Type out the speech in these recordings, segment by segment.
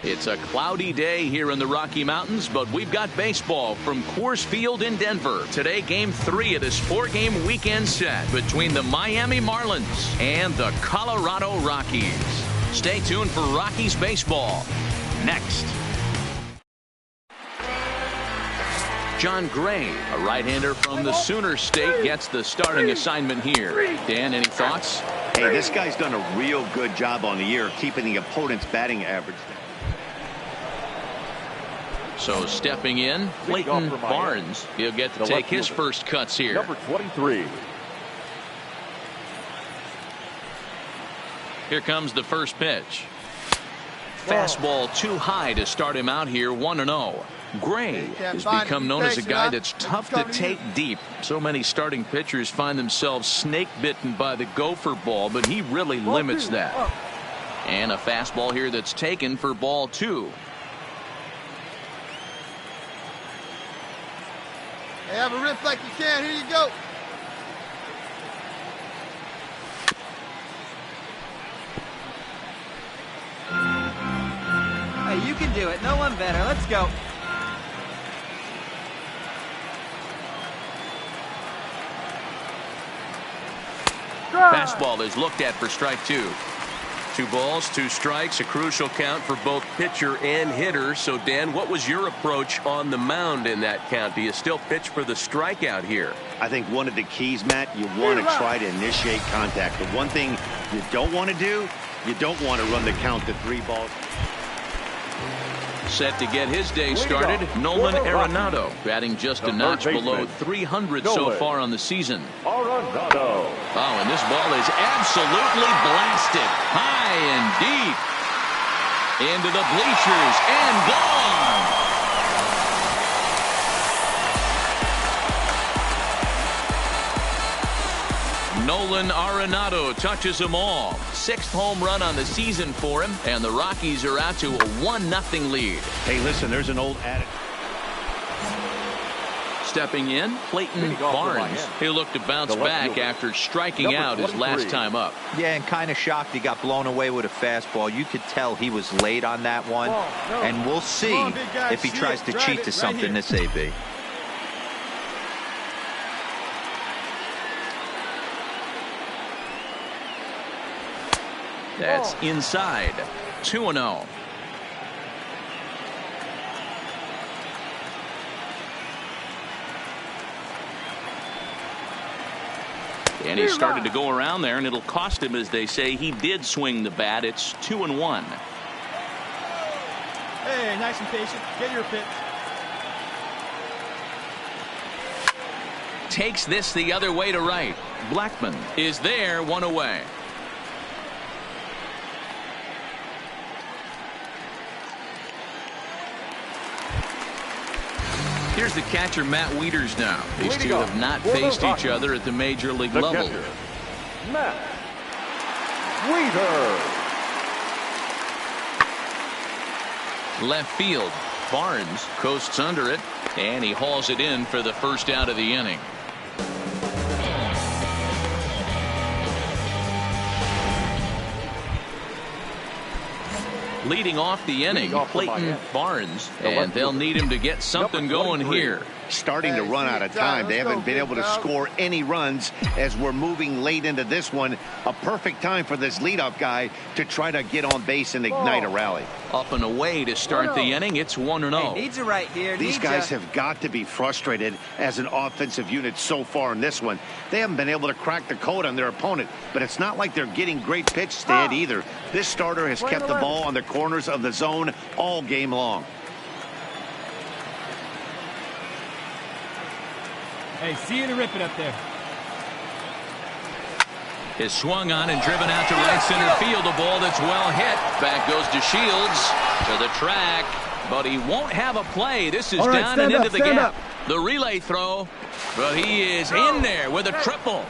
It's a cloudy day here in the Rocky Mountains, but we've got baseball from Coors Field in Denver. Today, Game 3 of this 4-game weekend set between the Miami Marlins and the Colorado Rockies. Stay tuned for Rockies baseball next. John Gray, a right-hander from the Sooner State, gets the starting assignment here. Dan, any thoughts? Hey, this guy's done a real good job on the year keeping the opponent's batting average down. So stepping in, Clayton Barnes. He'll get to take his first cuts here. Number 23. Here comes the first pitch. Fastball too high to start him out here, 1-0. Gray has become known as a guy that's tough to take deep. So many starting pitchers find themselves snake bitten by the gopher ball, but he really limits that. And a fastball here that's taken for ball 2. Hey, have a riff like you can. Here you go. Hey, you can do it. No one better. Let's go. Fastball is looked at for strike 2. 2 balls, 2 strikes, a crucial count for both pitcher and hitter. So, Dan, what was your approach on the mound in that count? Do you still pitch for the strikeout here? I think one of the keys, Matt, you want to try to initiate contact. The one thing you don't want to do, you don't want to run the count to 3 balls. Set to get his day started, Nolan Arenado, batting just a notch below 300 so far on the season. Arenado. Oh, and this ball is absolutely blasted high and deep into the bleachers and gone. Nolan Arenado touches them all. 6th home run on the season for him, and the Rockies are out to a 1-0 lead. Hey, listen, there's an old adage. Stepping in, Clayton Barnes. He'll look to bounce back after striking out his last time up. Yeah, and kind of shocked he got blown away with a fastball. You could tell he was late on that one, and we'll see if he tries to cheat to something this AB. That's inside. 2-0. And he started to go around there, and it'll cost him, as they say. He did swing the bat. It's 2-1. Hey, nice and patient. Get your pitch. Takes this the other way to right. Blackman is there, 1 away. Here's the catcher, Matt Wieters, now. These two have not faced each other at the major league level. Catcher, Matt Wieters. Left field. Barnes coasts under it, and he hauls it in for the first out of the inning. Leading off the inning, Clayton Barnes, and they'll need him to get something going here. Starting to run out of time. They haven't been able to score any runs as we're moving late into this one. A perfect time for this leadoff guy to try to get on base and ignite a rally. Up and away to start the inning. It's 1-0. Needs it right here. These guys have got to be frustrated as an offensive unit so far in this one. They haven't been able to crack the code on their opponent, but it's not like they're getting great pitches to hit either. This starter has kept the ball on the corners of the zone all game long. Hey, see you to rip it up there. Is swung on and driven out to right center field. A ball that's well hit. Back goes to Shields to the track, but he won't have a play. This is down and into the gap. The relay throw, but he is in there with a triple.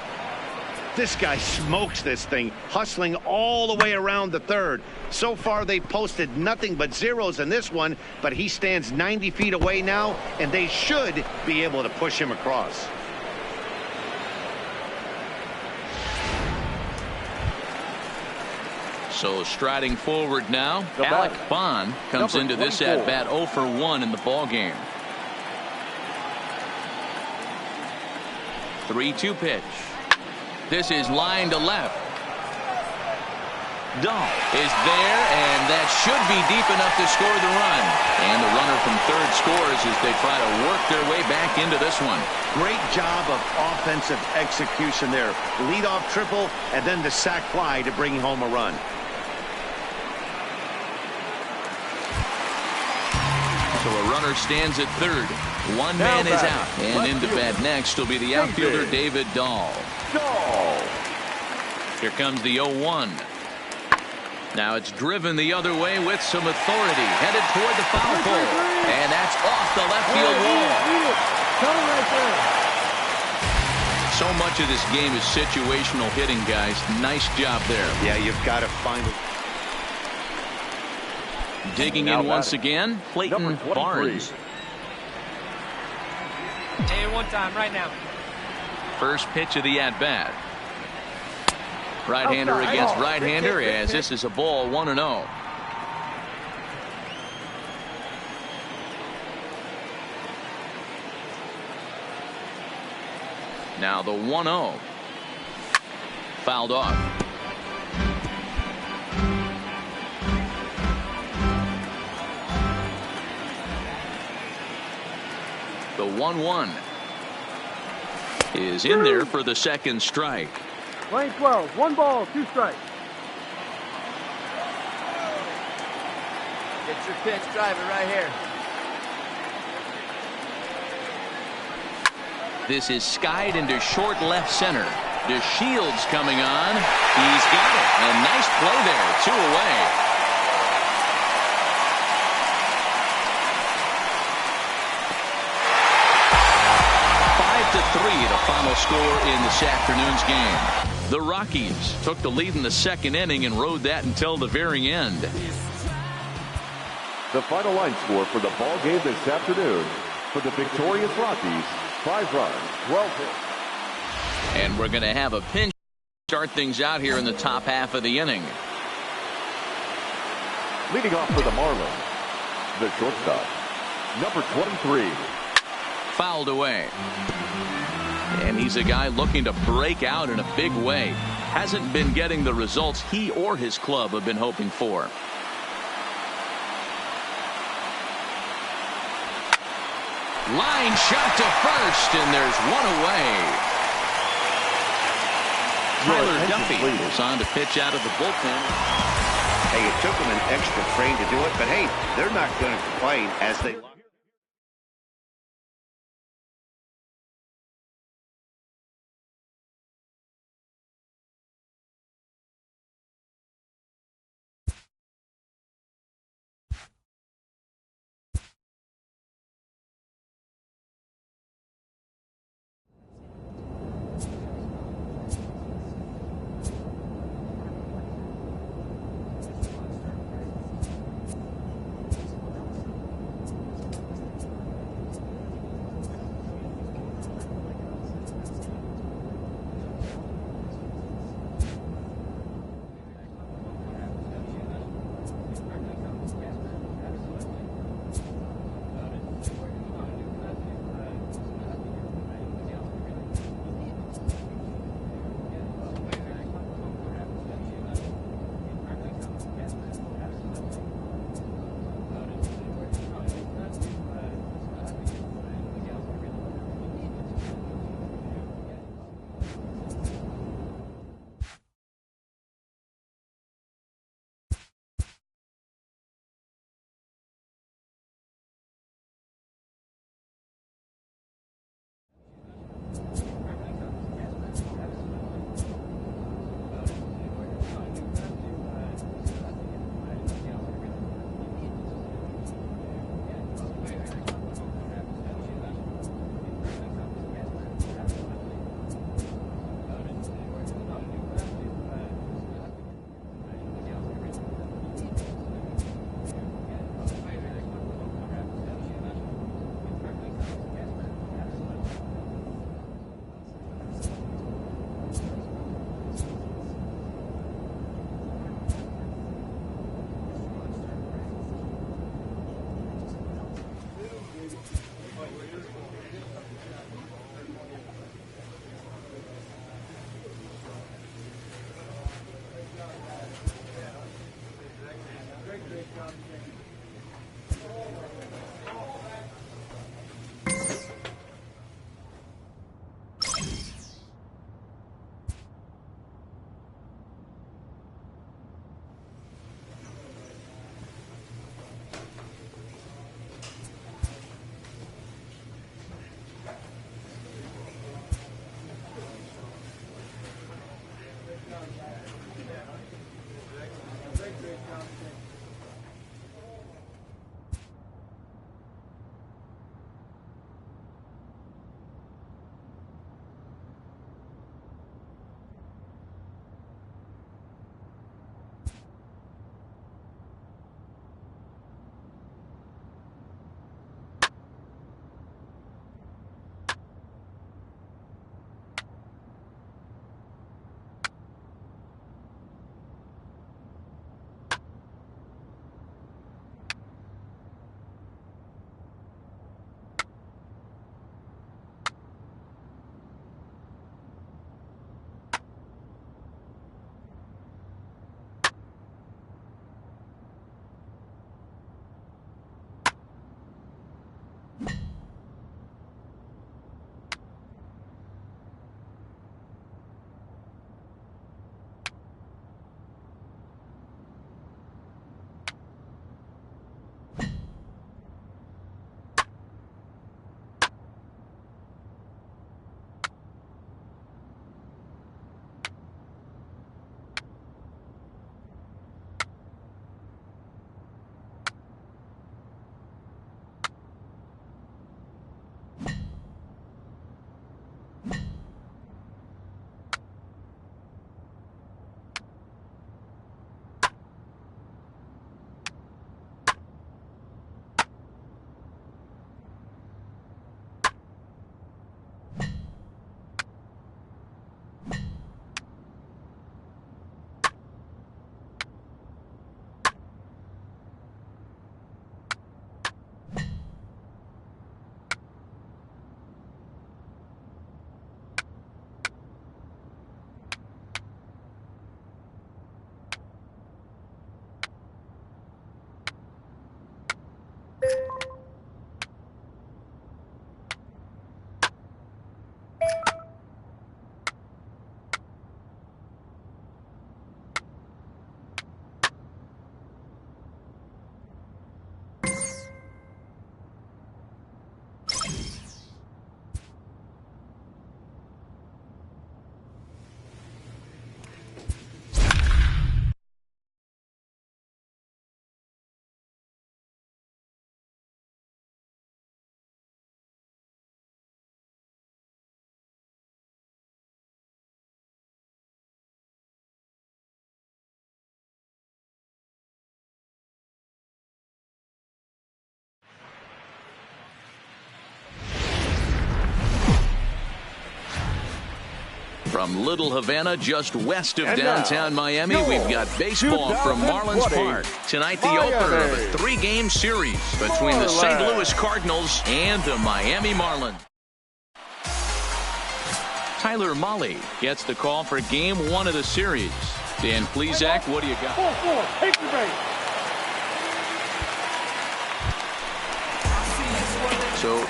This guy smokes this thing, hustling all the way around the third. So far, they posted nothing but zeros in this one, but he stands 90 feet away now, and they should be able to push him across. So striding forward now, The Alec batter, Bond comes number into this 24. at bat 0 for 1 in the ball game. 3-2 pitch. This is line to left. Dahl is there, and that should be deep enough to score the run. And the runner from third scores as they try to work their way back into this one. Great job of offensive execution there. Leadoff triple and then the sac fly to bring home a run. So a runner stands at third. One man is out. And into bat next will be the outfielder David Dahl. Here comes the 0-1. Now it's driven the other way with some authority. Headed toward the foul pole. And that's off the left field wall. So much of this game is situational hitting, guys. Nice job there. Yeah, you've got to find it. Digging in once again, Clayton Barnes. Hey, one time, right now. First pitch of the at-bat. Right-hander against right-hander as this is a ball 1-0. Now the 1-0. Fouled off. The 1-1 is in there for the second strike. Lane 12, 1 ball, 2 strikes. Get your pitch, drive it right here. This is skied into short left center. DeShields coming on. He's got it. A nice play there. 2 away. To 3, the final score in this afternoon's game. The Rockies took the lead in the second inning and rode that until the very end. The final line score for the ball game this afternoon. For the victorious Rockies, 5 runs, 12 hits. And we're going to have a pinch start things out here in the top half of the inning. Leading off for the Marlins, the shortstop, number 23. Fouled away. And he's a guy looking to break out in a big way. Hasn't been getting the results he or his club have been hoping for. Line shot to first, and there's 1 away. Tyler Duffy goes on to pitch out of the bullpen. Hey, it took them an extra frame to do it, but hey, they're not going to complain as they... From Little Havana, just west of And downtown now, Miami, we've got baseball from Marlins 2020 Park. Tonight, the opener of a 3-game series between the St. Louis Cardinals and the Miami Marlins. Tyler Mahle gets the call for Game 1 of the series. Dan Plesac, what do you got? 4-4, take the base. So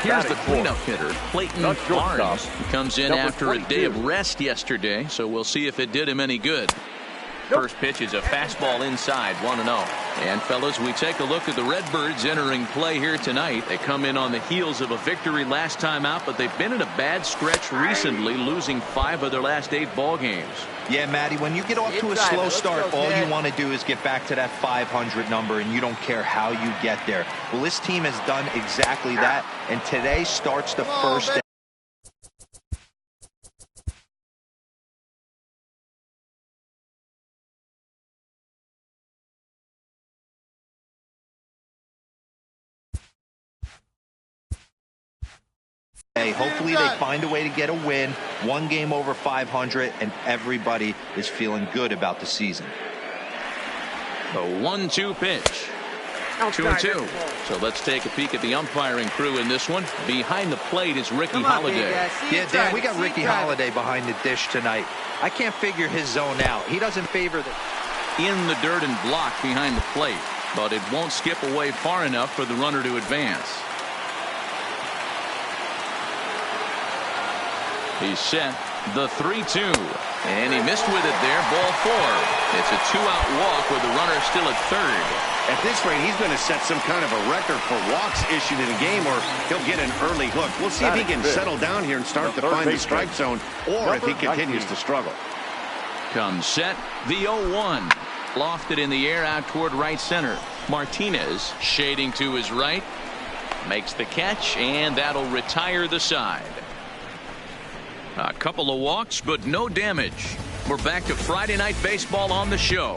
here's the cleanup hitter, Clayton Barnes. He comes in after a day of rest yesterday, so we'll see if it did him any good. First pitch is a fastball inside, 1-0. And fellas, we take a look at the Redbirds entering play here tonight. They come in on the heels of a victory last time out, but they've been in a bad stretch recently, losing 5 of their last 8 ball games. Yeah, Matty, when you get off to a slow start, all you want to do is get back to that 500 number, and you don't care how you get there. Well, this team has done exactly that, and today starts the first day. Hopefully they find a way to get a win, 1 game over 500, and everybody is feeling good about the season. The 1-2 pitch. 2-2. So let's take a peek at the umpiring crew in this one. Behind the plate is Ricky Holiday. Yeah, Dan, we got Ricky Holiday behind the dish tonight. I can't figure his zone out. He doesn't favor the in the dirt and blocked behind the plate, but it won't skip away far enough for the runner to advance. He's set, the 3-2, and he missed with it there, ball 4. It's a 2-out walk with the runner still at third. At this rate, he's going to set some kind of a record for walks issued in a game, or he'll get an early hook. We'll see if he can settle down here and start to find the strike zone, or if he continues to struggle. Comes set, the 0-1. Lofted in the air out toward right center. Martinez shading to his right. Makes the catch, and that'll retire the side. A couple of walks, but no damage. We're back to Friday Night Baseball on the show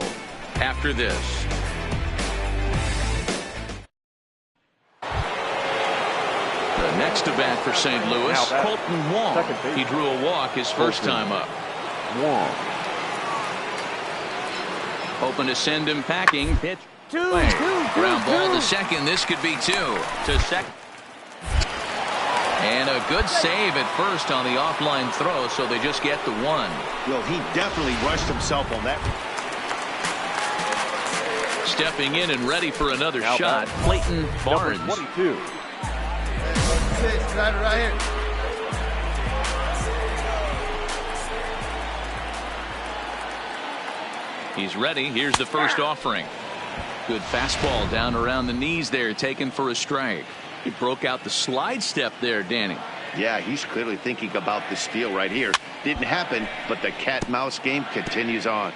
after this. The next to bat for St. Louis, Colton Wong. He drew a walk his first time up. Wong. Hoping to send him packing. Pitch. Ground ball to second. This could be 2 to second. And a good save at first on the offline throw, so they just get the 1. Well, he definitely rushed himself on that. Stepping in and ready for another shot, Clayton Barnes. Number 22. Driver right here. He's ready. Here's the first offering. Good fastball down around the knees there, taken for a strike. He broke out the slide step there, Danny. Yeah, he's clearly thinking about the steal right here. Didn't happen, but the cat-mouse game continues on.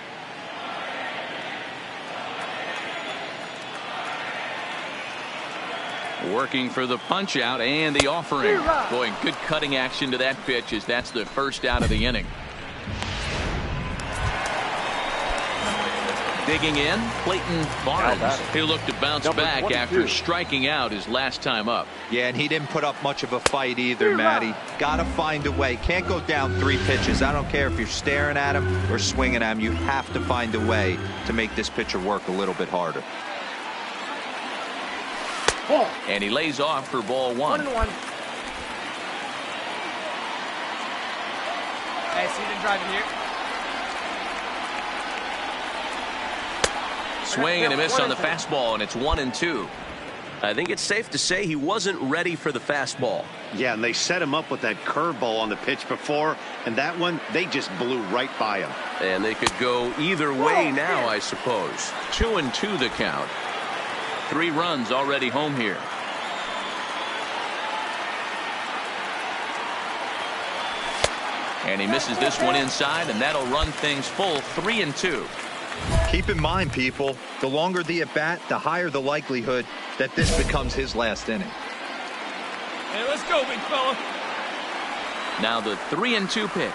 Working for the punch out and the offering. Boy, good cutting action to that pitch as that's the first out of the inning. Digging in, Clayton Barnes. He'll look to bounce back 22. after striking out his last time up. Yeah, and he didn't put up much of a fight either, Matty. Got to find a way. Can't go down 3 pitches. I don't care if you're staring at him or swinging at him. You have to find a way to make this pitcher work a little bit harder. And he lays off for ball 1. 1-1. Hey, see them driving here. Swing and a miss on the fastball, and it's 1-2. I think it's safe to say he wasn't ready for the fastball. Yeah, and they set him up with that curveball on the pitch before, and that one, they just blew right by him. And they could go either way now, I suppose. 2-2 the count. 3 runs already home here. And he misses this one inside, and that'll run things full 3-2. Keep in mind, people, the longer the at-bat, the higher the likelihood that this becomes his last inning. Hey, let's go, big fella. Now the 3-2 pitch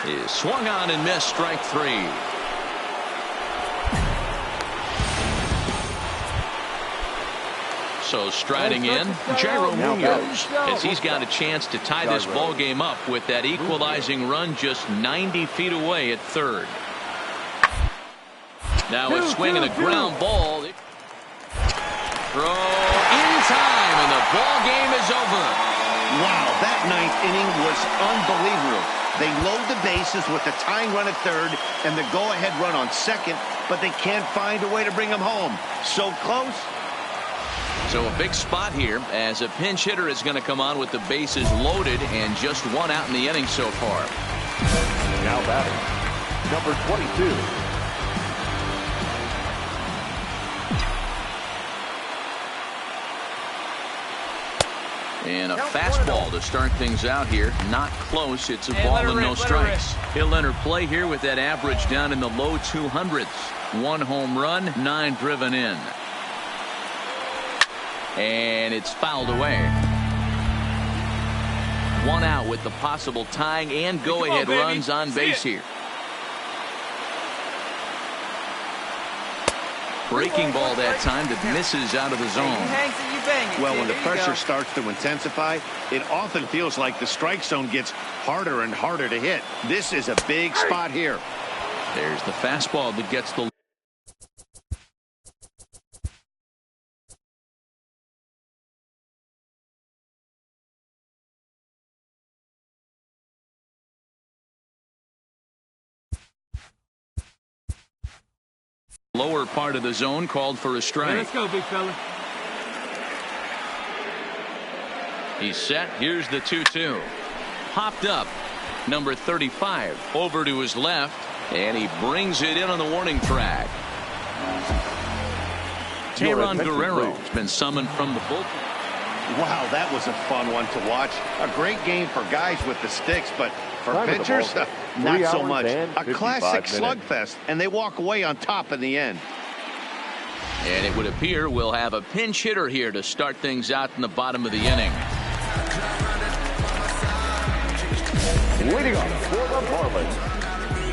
is swung on and missed, strike 3. So striding in, Jairo Munoz, as he's got a chance to tie this ball game up with that equalizing run just 90 feet away at third. Now a swing and a ground ball. Throw in time, and the ball game is over. Wow, that 9th inning was unbelievable. They load the bases with the tying run at third and the go-ahead run on second, but they can't find a way to bring them home. So close. So a big spot here as a pinch hitter is going to come on with the bases loaded and just 1 out in the inning so far. Now batting, number 22. And a fastball to start things out here. Not close. It's a ball and no strikes. He'll enter play here with that average down in the low 200s. 1 home run, 9 driven in. And it's fouled away. 1 out with the possible tying and go-ahead runs on base here. Breaking ball that time that misses out of the zone. Well, when the pressure starts to intensify, it often feels like the strike zone gets harder and harder to hit. This is a big spot here. There's the fastball that gets the lower part of the zone, called for a strike. Hey, let's go, big fella. He's set. Here's the 2-2. Popped up. Number 35 over to his left, and he brings it in on the warning track. Teheran Guerrero has been summoned from the bullpen. Wow, that was a fun one to watch. A great game for guys with the sticks, but for pitchers, not so much. A classic slugfest, and they walk away on top in the end. And it would appear we'll have a pinch hitter here to start things out in the bottom of the inning. Leading off for the Marlins,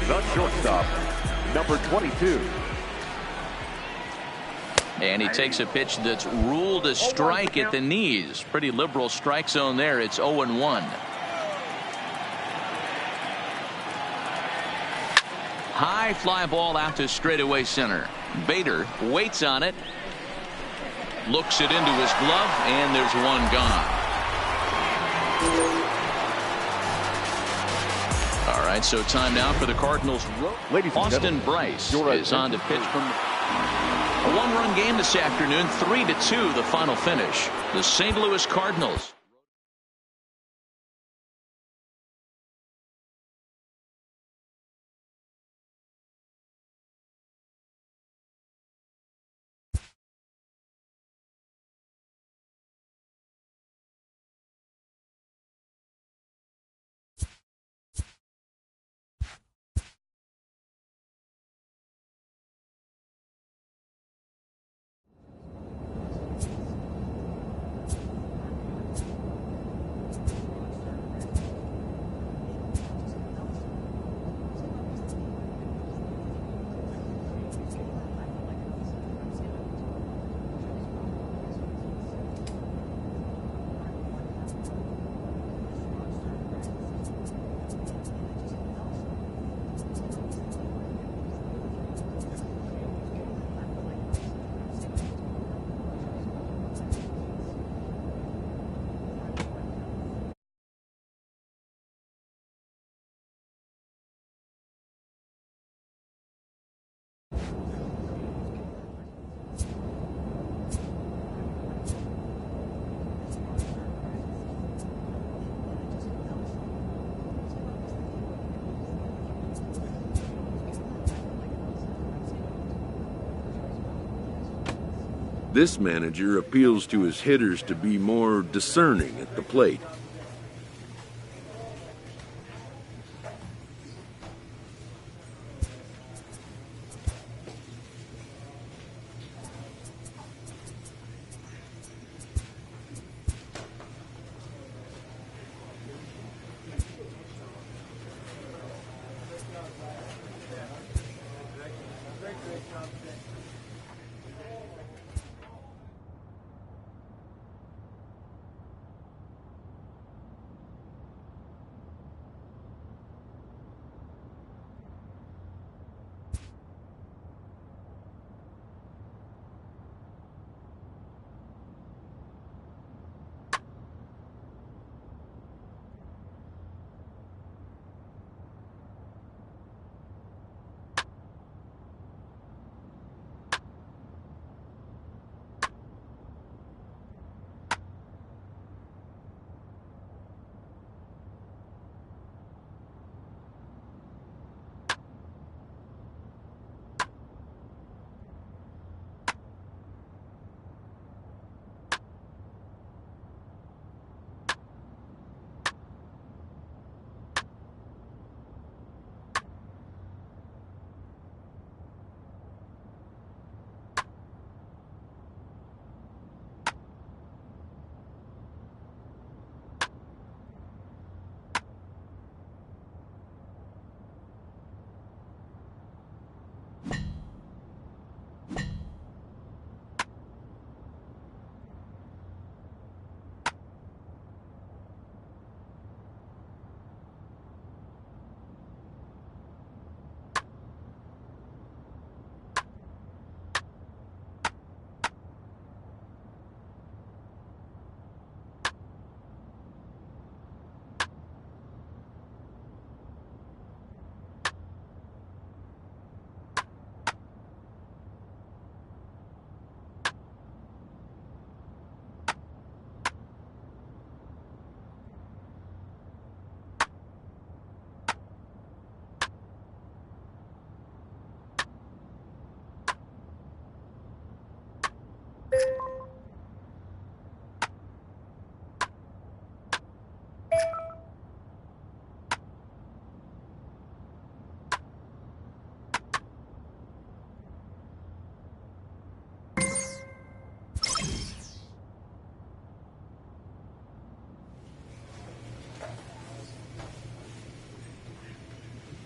the shortstop, number 22. And he takes a pitch that's ruled a strike at the knees. Pretty liberal strike zone there. It's 0-1. High fly ball out to straightaway center. Bader waits on it. Looks it into his glove, and there's one gone. All right, so time now for the Cardinals. Austin Bryce is on to pitch from a 1-run game this afternoon. 3-2 the final finish. The St. Louis Cardinals This manager appeals to his hitters to be more discerning at the plate.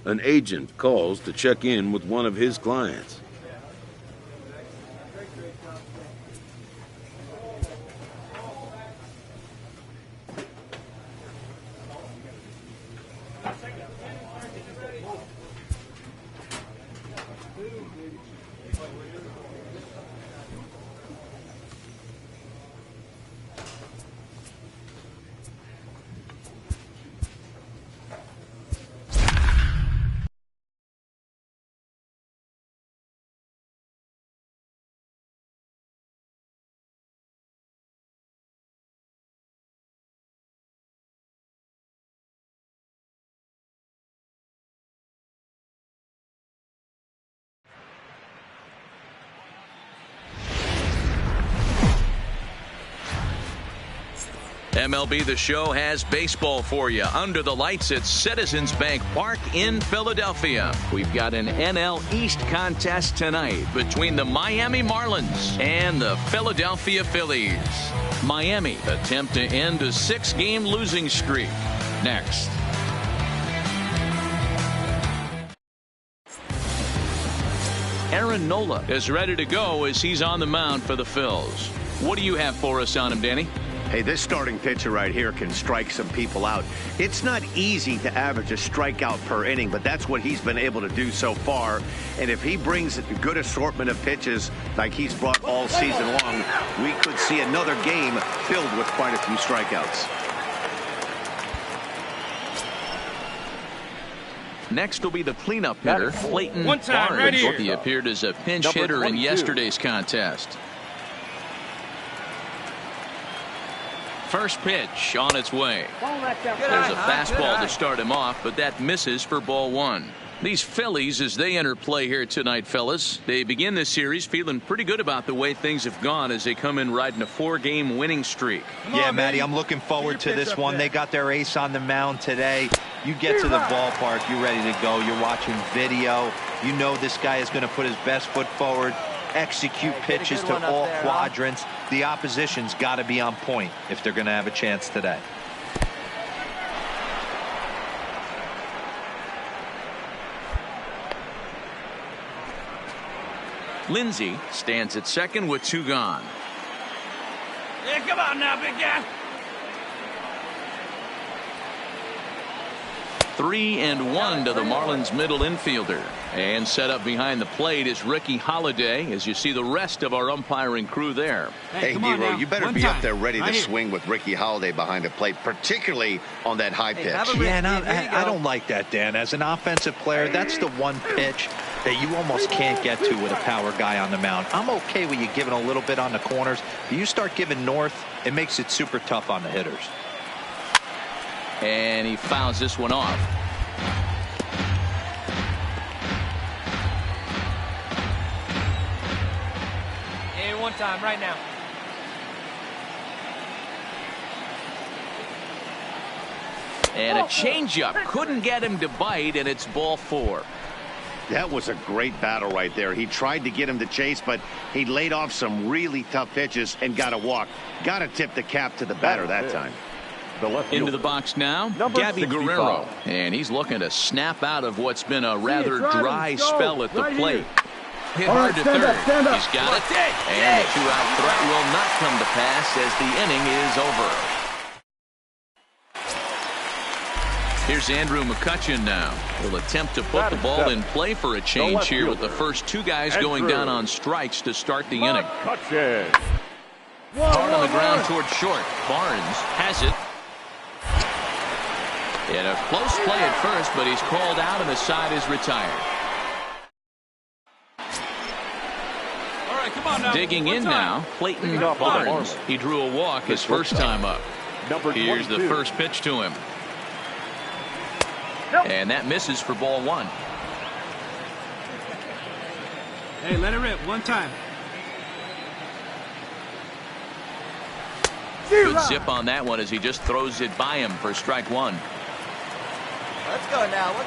An agent calls to check in with one of his clients. MLB The Show has baseball for you under the lights at Citizens Bank Park in Philadelphia. We've got an NL East contest tonight between the Miami Marlins and the Philadelphia Phillies. Miami attempt to end a 6-game losing streak. Next. Aaron Nola is ready to go as he's on the mound for the Phils. What do you have for us on him, Danny? Hey, this starting pitcher right here can strike some people out. It's not easy to average a strikeout per inning, but that's what he's been able to do so far. And if he brings a good assortment of pitches like he's brought all season long, we could see another game filled with quite a few strikeouts. Next will be the cleanup hitter, Clayton Barnes. Right here. He appeared as a pinch hitter in yesterday's contest. First pitch on its way. There's a fastball to start him off, but that misses for ball 1. These Phillies, as they enter play here tonight, fellas, they begin this series feeling pretty good about the way things have gone as they come in riding a 4-game winning streak. Yeah, Matty, I'm looking forward to this one. They got their ace on the mound today. You get to the ballpark, you're ready to go. You're watching video. You know this guy is going to put his best foot forward, execute pitches to all quadrants. The opposition's got to be on point if they're going to have a chance today. Lindsey stands at second with 2 gone. Yeah, come on now, big guy. 3-1 to the Marlins middle infielder. And set up behind the plate is Ricky Holiday, as you see the rest of our umpiring crew there. Hey, Nero, you better be up there ready to swing with Ricky Holiday behind the plate, particularly on that high pitch. Yeah, and I don't like that, Dan. As an offensive player, that's the one pitch that you almost can't get to with a power guy on the mound. I'm okay with you giving a little bit on the corners. But you start giving north, it makes it super tough on the hitters. And he fouls this one off. And one time right now. And a changeup couldn't get him to bite, and it's ball 4. That was a great battle right there. He tried to get him to chase, but he laid off some really tough pitches and got a walk. Got to tip the cap to the batter that time. Into the box now, Gabby Guerrero. And he's looking to snap out of what's been a rather dry spell at the plate. Hit hard to third. He's got it. And the 2-out threat will not come to pass as the inning is over. Here's Andrew McCutchen now. He'll attempt to put the ball in play for a change here with the first 2 guys going down on strikes to start the inning. Hard on the ground toward short. Barnes has it. And a close play at first, but he's called out and the side is retired. All right, come on now. Digging in now, Clayton Barnes. He drew a walk his first time up. Here's the first pitch to him. And that misses for ball 1. Hey, let it rip one time. Good zip on that one as he just throws it by him for strike 1. Let's go now. One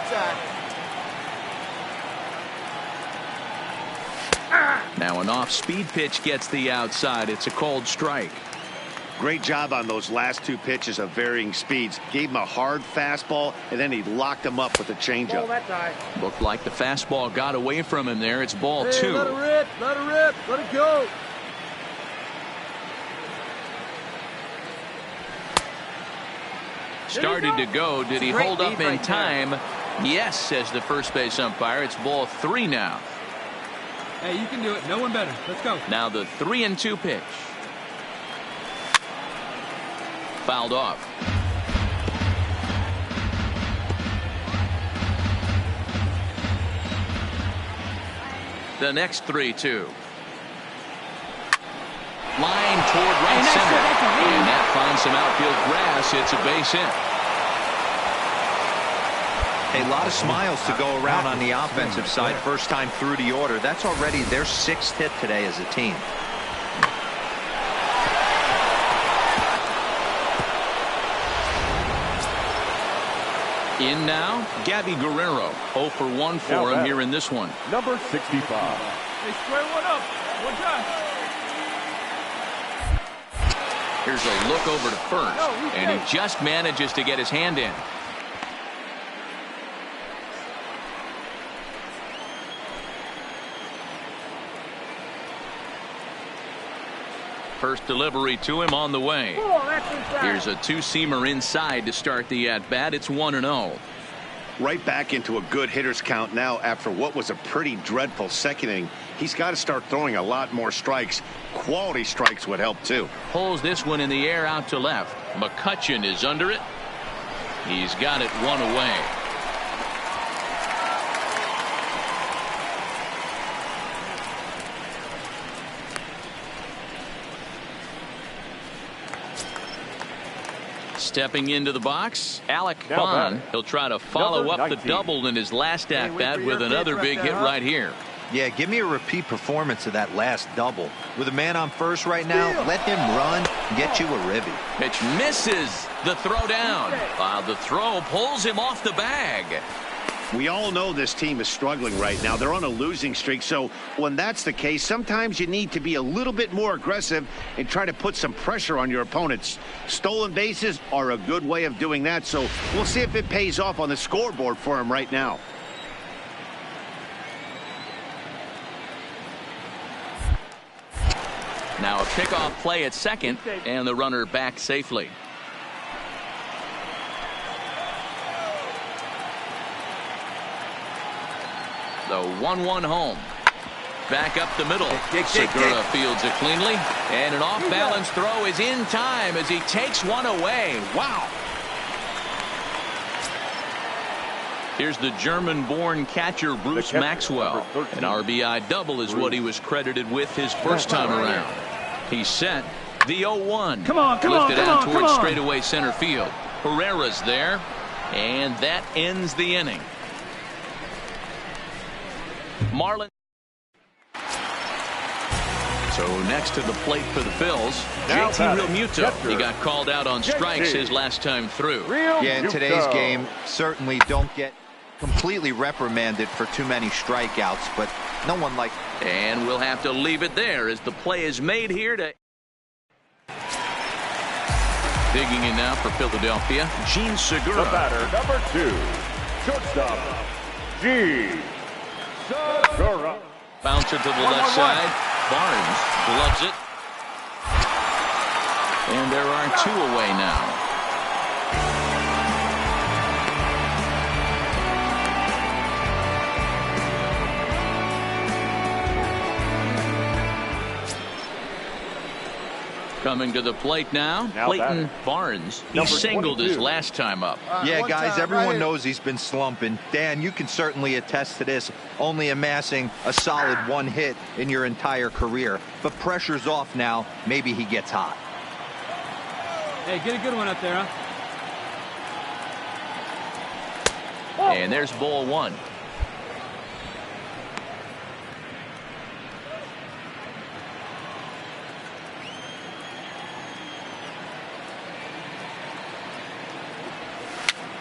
time. Now an off-speed pitch gets the outside. It's a called strike. Great job on those last 2 pitches of varying speeds. Gave him a hard fastball, and then he locked him up with a changeup. Looked like the fastball got away from him there. It's ball 2. Let it rip. Let it rip. Let it go. Started to go. Did he hold up in time? Yes, says the first base umpire. It's ball 3 now. Hey, you can do it. No one better. Let's go. Now the 3-2 pitch. Fouled off. The next 3-2. Line toward right center. And that finds some outfield grass. It's a base hit. A lot of smiles to go around on the offensive side. First time through the order. That's already their 6th hit today as a team. In now, Gabby Guerrero. 0 for 1 for him here in this one. Number 65. Hey, square one up. One time. Here's a look over to first, and he just manages to get his hand in. First delivery to him on the way. Here's a 2-seamer inside to start the at-bat. It's 1-0. Right back into a good hitter's count now after what was a pretty dreadful second inning. He's got to start throwing a lot more strikes. Quality strikes would help too. Pulls this one in the air out to left. McCutchen is under it. He's got it 1 away. Stepping into the box, Alec Bond. He'll try to follow up the double in his last at-bat with another big hit right here. Yeah, give me a repeat performance of that last double. With a man on first right now, let him run and get you a ribby. Pitch misses the throw down. The throw pulls him off the bag. We all know this team is struggling right now. They're on a losing streak, so when that's the case, sometimes you need to be a little bit more aggressive and try to put some pressure on your opponents. Stolen bases are a good way of doing that, so we'll see if it pays off on the scoreboard for him right now. Now a pickoff play at second, and the runner back safely. The 1-1 home. Back up the middle. Segura fields it cleanly, and an off-balance throw is in time as he takes one away. Wow. Here's the German-born catcher Bruce Maxwell. An RBI double is what he was credited with his first time around. He's set. The 0-1. Lifted out towards straightaway center field. Herrera's there, and that ends the inning. Marlins. So next to the plate for the Phils, JT Realmuto. He got called out on strikes his last time through. Yeah, in today's game, certainly don't get completely reprimanded for too many strikeouts, but no one likes. And we'll have to leave it there as the play is made here to. Digging in now for Philadelphia, Gene Segura. The batter, number 2, shortstop, Gene Segura. Bouncer to the left side. Barnes gloves it. And there are 2 away now. Coming to the plate now, Clayton Barnes. He singled his last time up. Yeah, guys, everyone knows he's been slumping. Dan, you can certainly attest to this, only amassing a solid 1 hit in your entire career. But pressure's off now. Maybe he gets hot. Hey, get a good one up there, huh? And there's ball 1.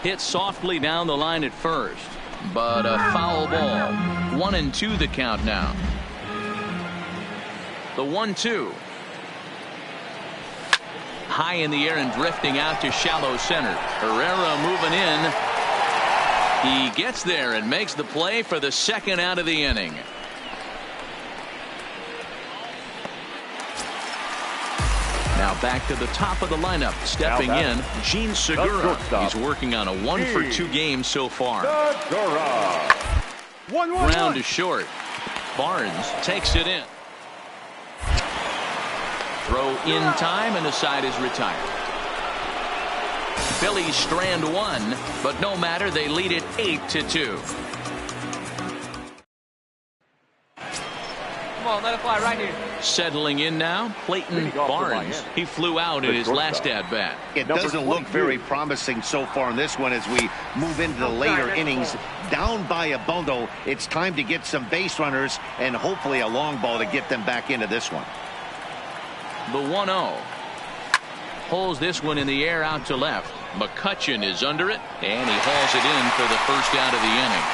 Hit softly down the line at first, but a foul ball. 1-2 the count now. The 1-2. High in the air and drifting out to shallow center. Herrera moving in. He gets there and makes the play for the second out of the inning. Now back to the top of the lineup. Stepping in, Gene Segura. He's working on a 1-for-2 game so far. Ground to short. Barnes takes it in. Throw in time, and the side is retired. Phillies strand 1, but no matter, they lead it 8-2. Come on, let it fly right here. Settling in now, Clayton Barnes. He flew out in his last at-bat. It doesn't look very promising so far in this one as we move into the later innings. Down by a bundle, it's time to get some base runners and hopefully a long ball to get them back into this one. The 1-0. Pulls this one in the air out to left. McCutchen is under it, and he hauls it in for the first out of the inning.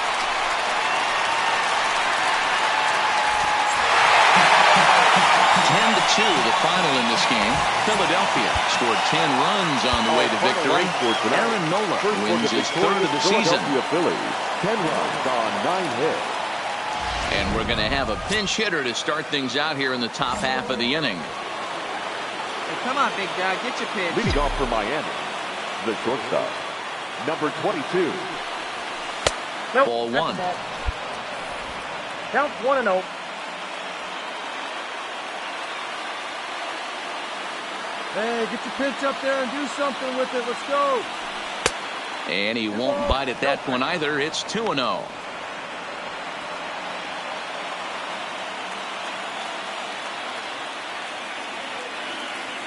The final in this game. Philadelphia scored 10 runs on the way to victory. Aaron Nola wins his 3rd of the season. 10 runs on 9 hits. And we're going to have a pinch hitter to start things out here in the top half of the inning. Hey, come on, big guy, get your pitch. Leading off for Miami, the shortstop, number 22. Ball 1. Count 1-0. Hey, get your pitch up there and do something with it. Let's go. And he won't bite at that one either. It's 2-0.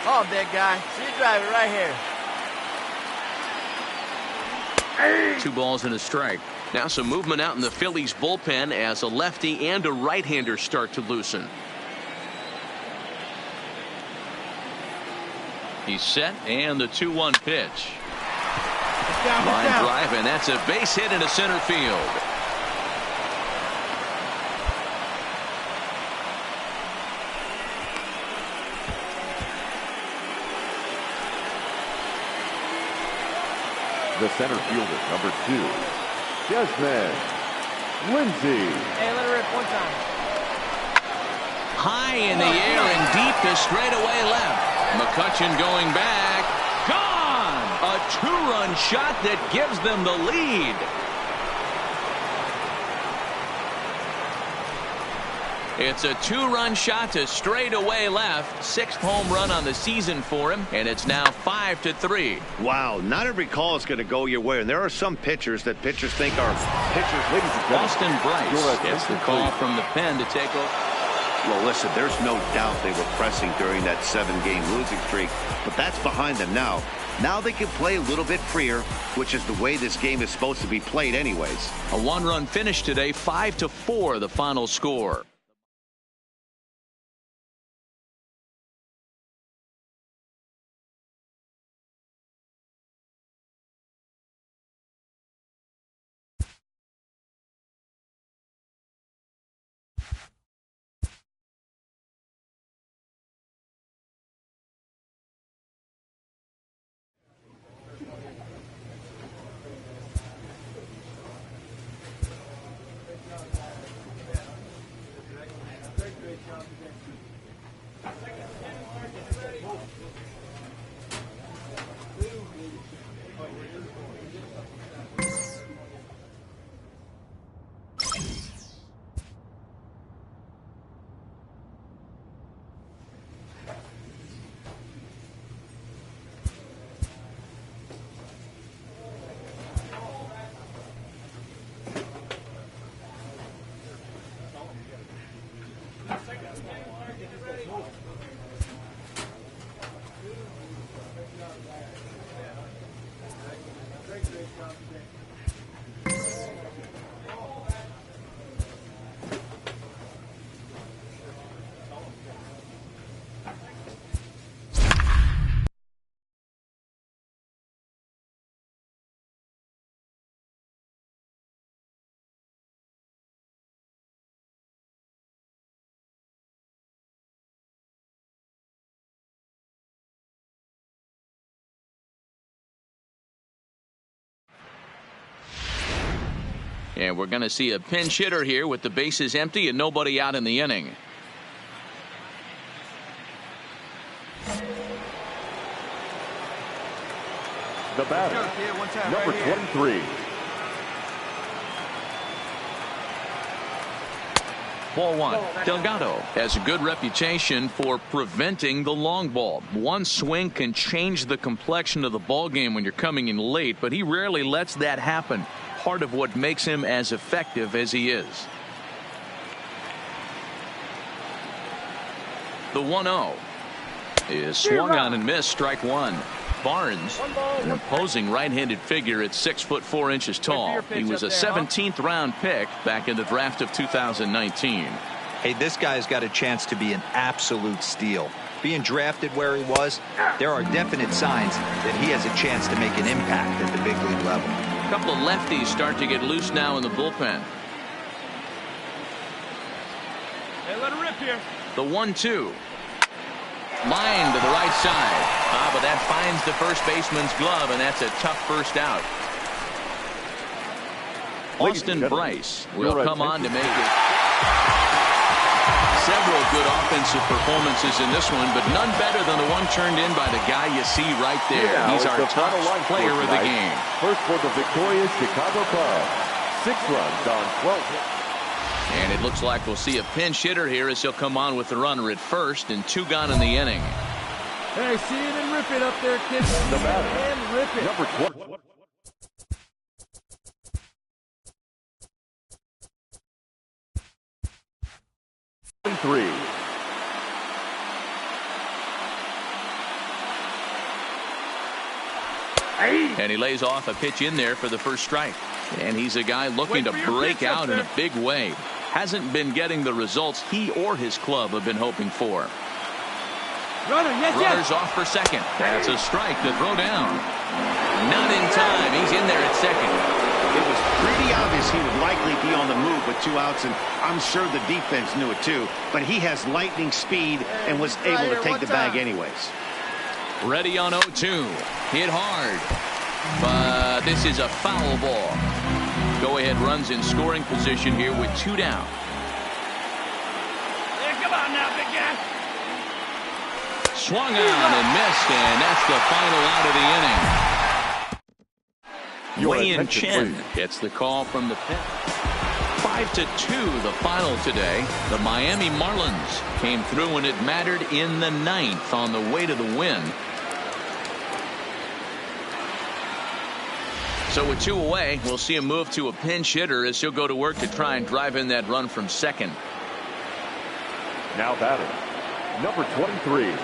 Oh, big guy. See you drive it right here. 2 balls and a strike. Now some movement out in the Phillies bullpen as a lefty and a right-hander start to loosen. He's set, and the 2-1 pitch. Line drive, and that's a base hit into center field. The center fielder, number 2, Desmond Lindsay. Hey, let her rip one time. High in the air and deep to straightaway left. McCutchen going back. Gone! A 2-run shot that gives them the lead. It's a 2-run shot to straightaway left. 6th home run on the season for him, and it's now 5-3. Wow, not every call is going to go your way, and there are some pitchers that pitchers think are pitchers. Ladies and gentlemen, Austin Bryce gets the call from the pen to take over. Well, listen, there's no doubt they were pressing during that 7-game losing streak, but that's behind them now. Now they can play a little bit freer, which is the way this game is supposed to be played anyways. A 1-run finish today, 5-4 the final score. And we're going to see a pinch hitter here with the bases empty and nobody out in the inning. The batter, number 23. Ball 1. Delgado has a good reputation for preventing the long ball. One swing can change the complexion of the ball game when you're coming in late, but he rarely lets that happen. Part of what makes him as effective as he is. The 1-0 is swung on and missed. Strike 1. Barnes, an imposing right-handed figure at 6'4" tall. He was a 17th round pick back in the draft of 2019. Hey, this guy's got a chance to be an absolute steal. Being drafted where he was, there are definite signs that he has a chance to make an impact at the big league level. A couple of lefties start to get loose now in the bullpen. Hey, let her rip here. The 1-2. Line to the right side. But that finds the first baseman's glove, and that's a tough first out. Austin Bryce will come on to make it. Several good offensive performances in this one, but none better than the one turned in by the guy you see right there. He's our top player of the game. First for the victorious Chicago Cubs. 6 runs on 12 hits. And it looks like we'll see a pinch hitter here as he'll come on with the runner at first and 2 gone in the inning. Hey, see it and rip it up there, kids. The batter, and rip it. number 23. And he lays off a pitch in there for the first strike. And he's a guy looking to break out in a big way. Hasn't been getting the results he or his club have been hoping for. Runners off for second. That's a strike to throw down. Not in time. He's in there at second. It was pretty obvious he would likely be on the move with 2 outs, and I'm sure the defense knew it too. But he has lightning speed and was able to take the bag anyways. Ready on 0-2. Hit hard. But this is a foul ball. Go-ahead runs in scoring position here with 2 down. Yeah, come on now, big guy. Swung on and missed, and that's the final out of the inning. Wei-Yin Chen gets the call from the pit. 5-2 the final today. The Miami Marlins came through when it mattered in the 9th on the way to the win. So with 2 away, we'll see him move to a pinch hitter as he'll go to work to try and drive in that run from second. Now batting, number 23.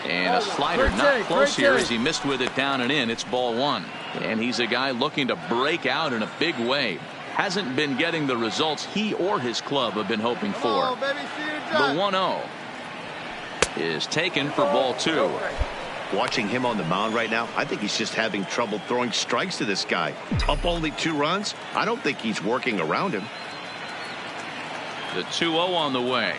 And a slider not close here as he missed with it down and in. It's ball 1. And he's a guy looking to break out in a big way. Hasn't been getting the results he or his club have been hoping for. The 1-0 is taken for ball 2. Watching him on the mound right now, I think he's just having trouble throwing strikes to this guy. Up only 2 runs. I don't think he's working around him. The 2-0 on the way.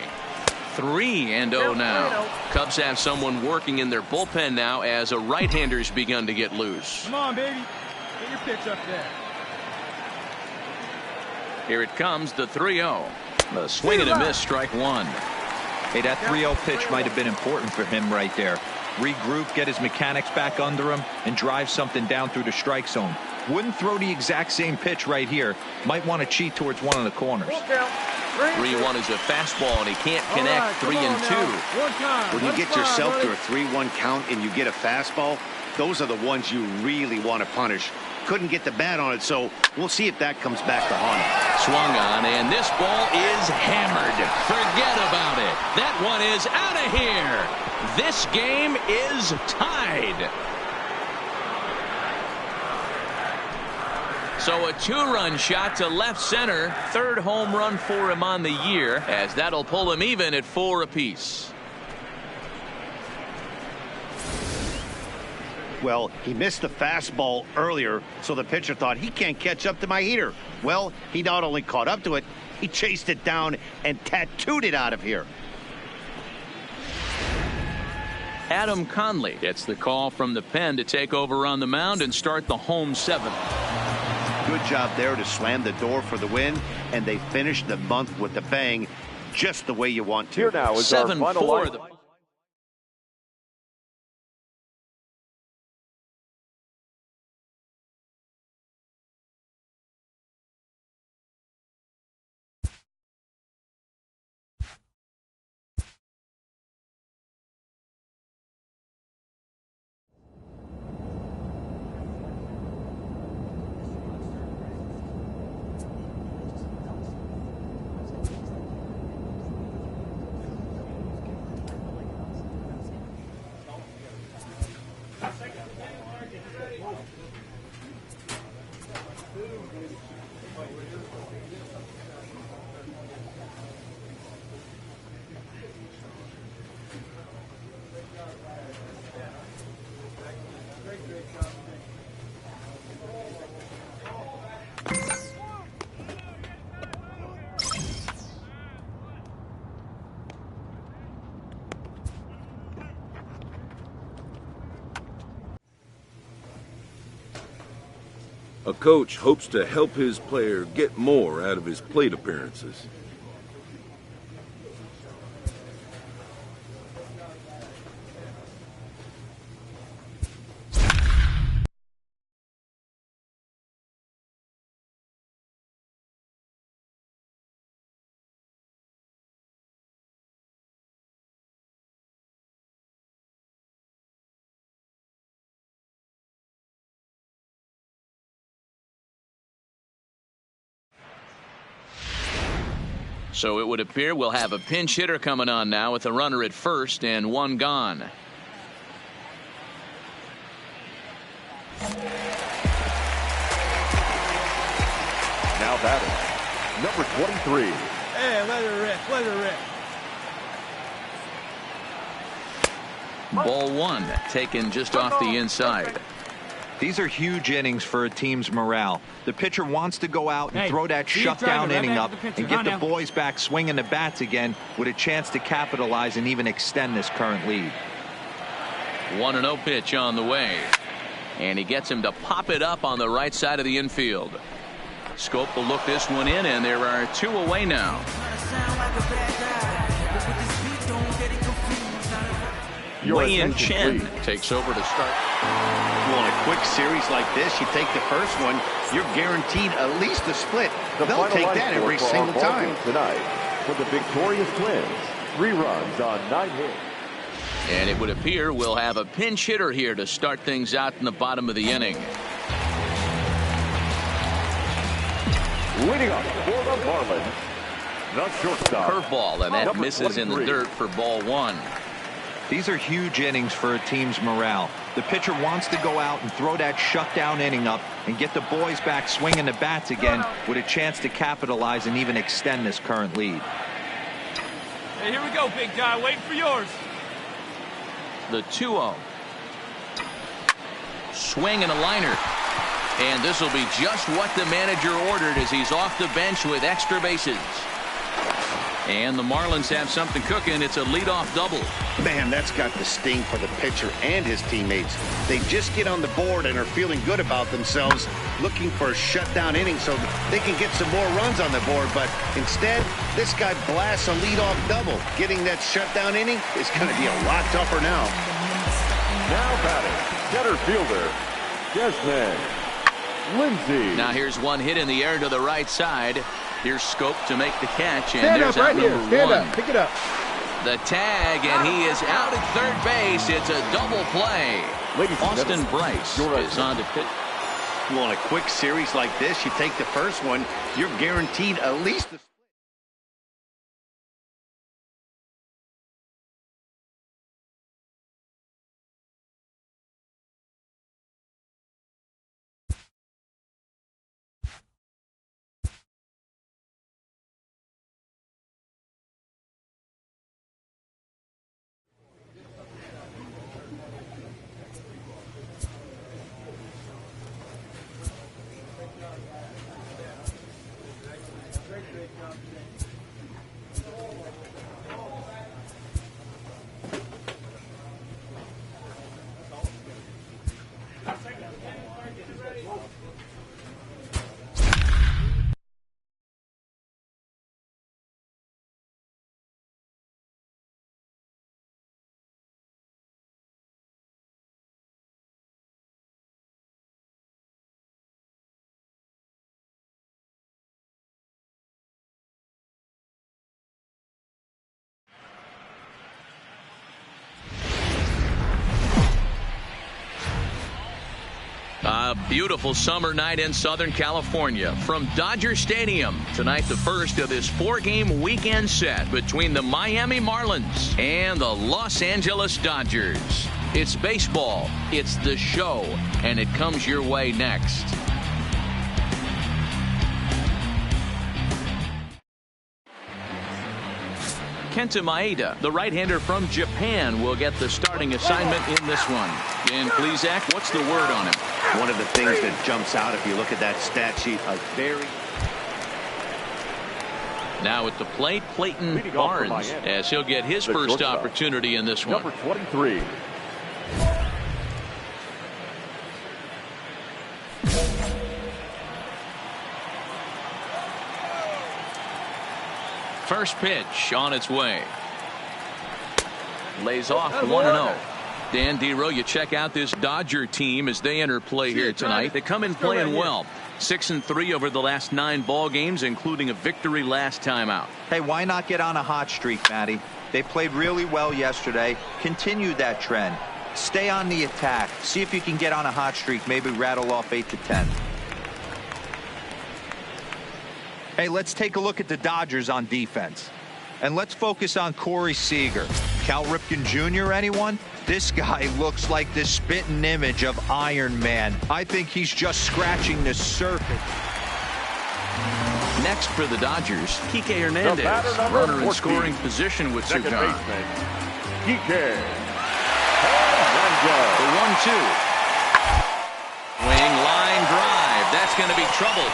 3-0 now. Cubs have someone working in their bullpen now as a right-hander's begun to get loose. Come on, baby. Get your pitch up there. Here it comes, the 3-0. A swing and a miss, strike 1. Hey, that 3-0 pitch might have been important for him right there. Regroup, get his mechanics back under him, and drive something down through the strike zone. Wouldn't throw the exact same pitch right here. Might want to cheat towards one of the corners. 3-1 is a fastball, and he can't connect. 3-2. When you get yourself to a 3-1 count and you get a fastball, those are the ones you really want to punish. Couldn't get the bat on it, so we'll see if that comes back to haunt him. Swung on, and this ball is hammered. Forget about it. That one is out of here. This game is tied. So a 2-run shot to left center. 3rd home run for him on the year, as that'll pull him even at 4 apiece. Well, he missed the fastball earlier, so the pitcher thought he can't catch up to my heater. Well, he not only caught up to it, he chased it down and tattooed it out of here. Adam Conley gets the call from the pen to take over on the mound and start the home 7th. Good job there to slam the door for the win, and they finished the month with a bang, just the way you want to. Here now is our final line. A coach hopes to help his player get more out of his plate appearances. So it would appear we'll have a pinch hitter coming on now with a runner at first and 1 gone. Now batting, number 23. Hey, let her rip, let her rip. Ball one, taken just off the inside. These are huge innings for a team's morale. The pitcher wants to go out and throw that shutdown inning up and get the boys back swinging the bats again with a chance to capitalize and even extend this current lead. 1-0 pitch on the way. And he gets him to pop it up on the right side of the infield. Scope will look this one in, and there are 2 away now. Wei Chen takes over to start. Well, in a quick series like this, you take the first one, you're guaranteed at least a split. They'll take that every single time. Tonight, for the victorious Twins, 3 runs on 9 hits. And it would appear we'll have a pinch hitter here to start things out in the bottom of the inning. Leading up for the Marlins, the shortstop. Curveball, and that Number misses in the 23. dirt for ball one. These are huge innings for a team's morale. The pitcher wants to go out and throw that shutdown inning up and get the boys back swinging the bats again with a chance to capitalize and even extend this current lead. Hey, here we go, big guy. Waiting for yours. The 2-0. Swing and a liner. And this will be just what the manager ordered as he's off the bench with extra bases. And the Marlins have something cooking. It's a leadoff double. Man, that's got the sting for the pitcher and his teammates. They just get on the board and are feeling good about themselves, looking for a shutdown inning so that they can get some more runs on the board. But instead, this guy blasts a leadoff double. Getting that shutdown inning is going to be a lot tougher now. Now batting, center fielder, Desmond Lindsay. Now here's one hit in the air to the right side. Here's Scope to make the catch, and Stand there's up right out here. number Stand 1. up. Pick it up. The tag, and he is out at third base. It's a double play. Austin Bryce is on to pitch. Well, in a quick series like this, you take the first one, you're guaranteed at least a A beautiful summer night in Southern California from Dodger Stadium. Tonight, the first of this 4-game weekend set between the Miami Marlins and the Los Angeles Dodgers. It's baseball, it's the show, and it comes your way next. Kenta Maeda, the right-hander from Japan, will get the starting assignment in this one. And please, Zach, what's the word on him? One of the things that jumps out if you look at that stat sheet, a very... Now at the plate, Clayton Barnes, as he'll get his first opportunity in this one. Number 23. First pitch on its way. Lays off 1-0. Dan Dero, you check out this Dodger team as they enter play here tonight. They come in playing well. 6-3 over the last 9 ball games, including a victory last time out. Hey, why not get on a hot streak, Matty? They played really well yesterday. Continue that trend. Stay on the attack. See if you can get on a hot streak. Maybe rattle off 8 to 10. Hey, let's take a look at the Dodgers on defense. And let's focus on Corey Seager. Cal Ripken Jr., anyone? This guy looks like the spitting image of Iron Man. I think he's just scratching the surface. Next for the Dodgers, Kike Hernandez, runner in scoring position with Sir John. Kike. The 1-2. Swing, line drive. That's going to be trouble.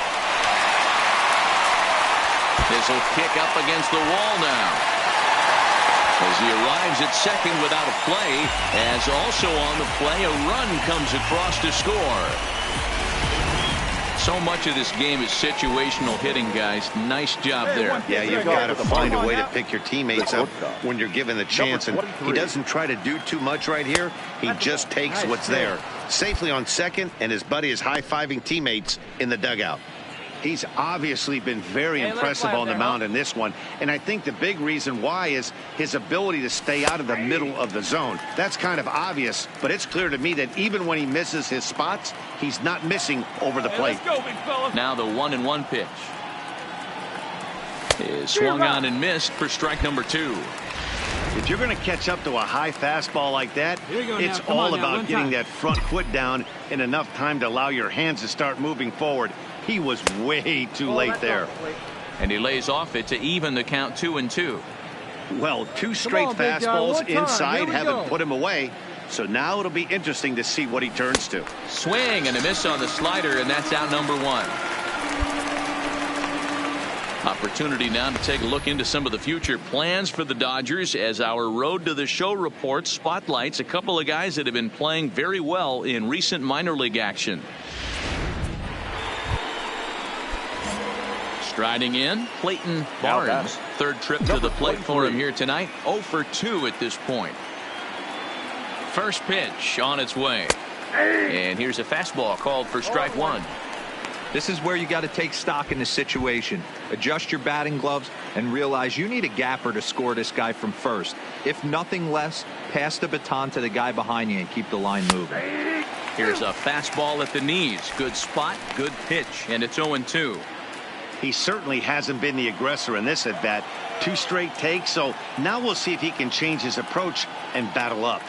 This will kick up against the wall now, as he arrives at second without a play, as also on the play a run comes across to score. So much of this game is situational hitting, guys. Nice job there. Yeah, you've got to find a way to pick your teammates up when you're given the chance, and he doesn't try to do too much right here. He just takes what's there. Safely on second, and his buddy is high-fiving teammates in the dugout. He's obviously been very impressive on the mound in this one, and I think the big reason why is his ability to stay out of the middle of the zone. That's kind of obvious, but it's clear to me that even when he misses his spots, he's not missing over the plate. Let's go, big fella. Now the 1-1 pitch is swung on and missed for strike number 2. If you're going to catch up to a high fastball like that, it's all about getting that front foot down in enough time to allow your hands to start moving forward. He was way too late there. And he lays off it to even the count 2-2. Well, 2 straight fastballs inside haven't put him away. So now it'll be interesting to see what he turns to. Swing and a miss on the slider, and that's out number 1. Opportunity now to take a look into some of the future plans for the Dodgers, as our Road to the Show report spotlights a couple of guys that have been playing very well in recent minor league action. Striding in, Clayton Barnes. Third trip to the plate for him here tonight. 0 for 2 at this point. First pitch on its way. And here's a fastball called for strike 1. This is where you got to take stock in the situation. Adjust your batting gloves and realize you need a gapper to score this guy from first. If nothing less, pass the baton to the guy behind you and keep the line moving. Here's a fastball at the knees. Good spot, good pitch, and it's 0-2. He certainly hasn't been the aggressor in this at-bat. 2 straight takes, so now we'll see if he can change his approach and battle up.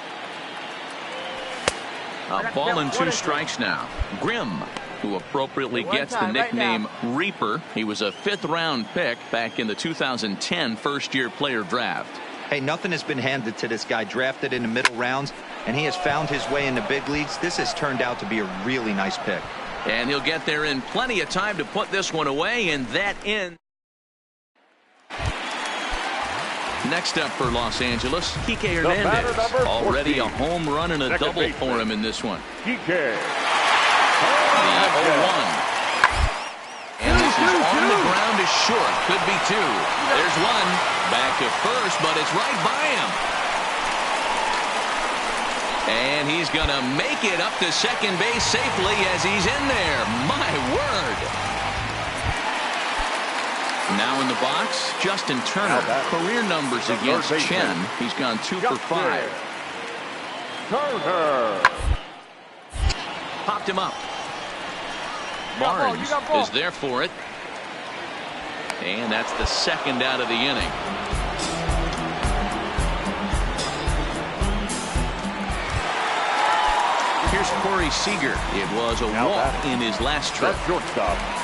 A ball and 2 strikes now. Grimm, who appropriately gets the nickname Reaper. He was a 5th-round pick back in the 2010 first-year player draft. Hey, nothing has been handed to this guy. Drafted in the middle rounds, and he has found his way in the big leagues. This has turned out to be a really nice pick. And he'll get there in plenty of time to put this one away, and that ends. Next up for Los Angeles, Kike Hernandez. Already a home run and a double for him in this one. Kike. The 0-1. And this is on the ground is short. Could be 2. There's 1. Back to first, but it's right by him. And he's going to make it up to second base safely as he's in there. My word. Now in the box, Justin Turner. Career numbers against Chen. He's gone 2 for 5. Turner. Popped him up. Barnes is there for it. And that's the second out of the inning. Here's Corey Seager. It was a walk in his last trip.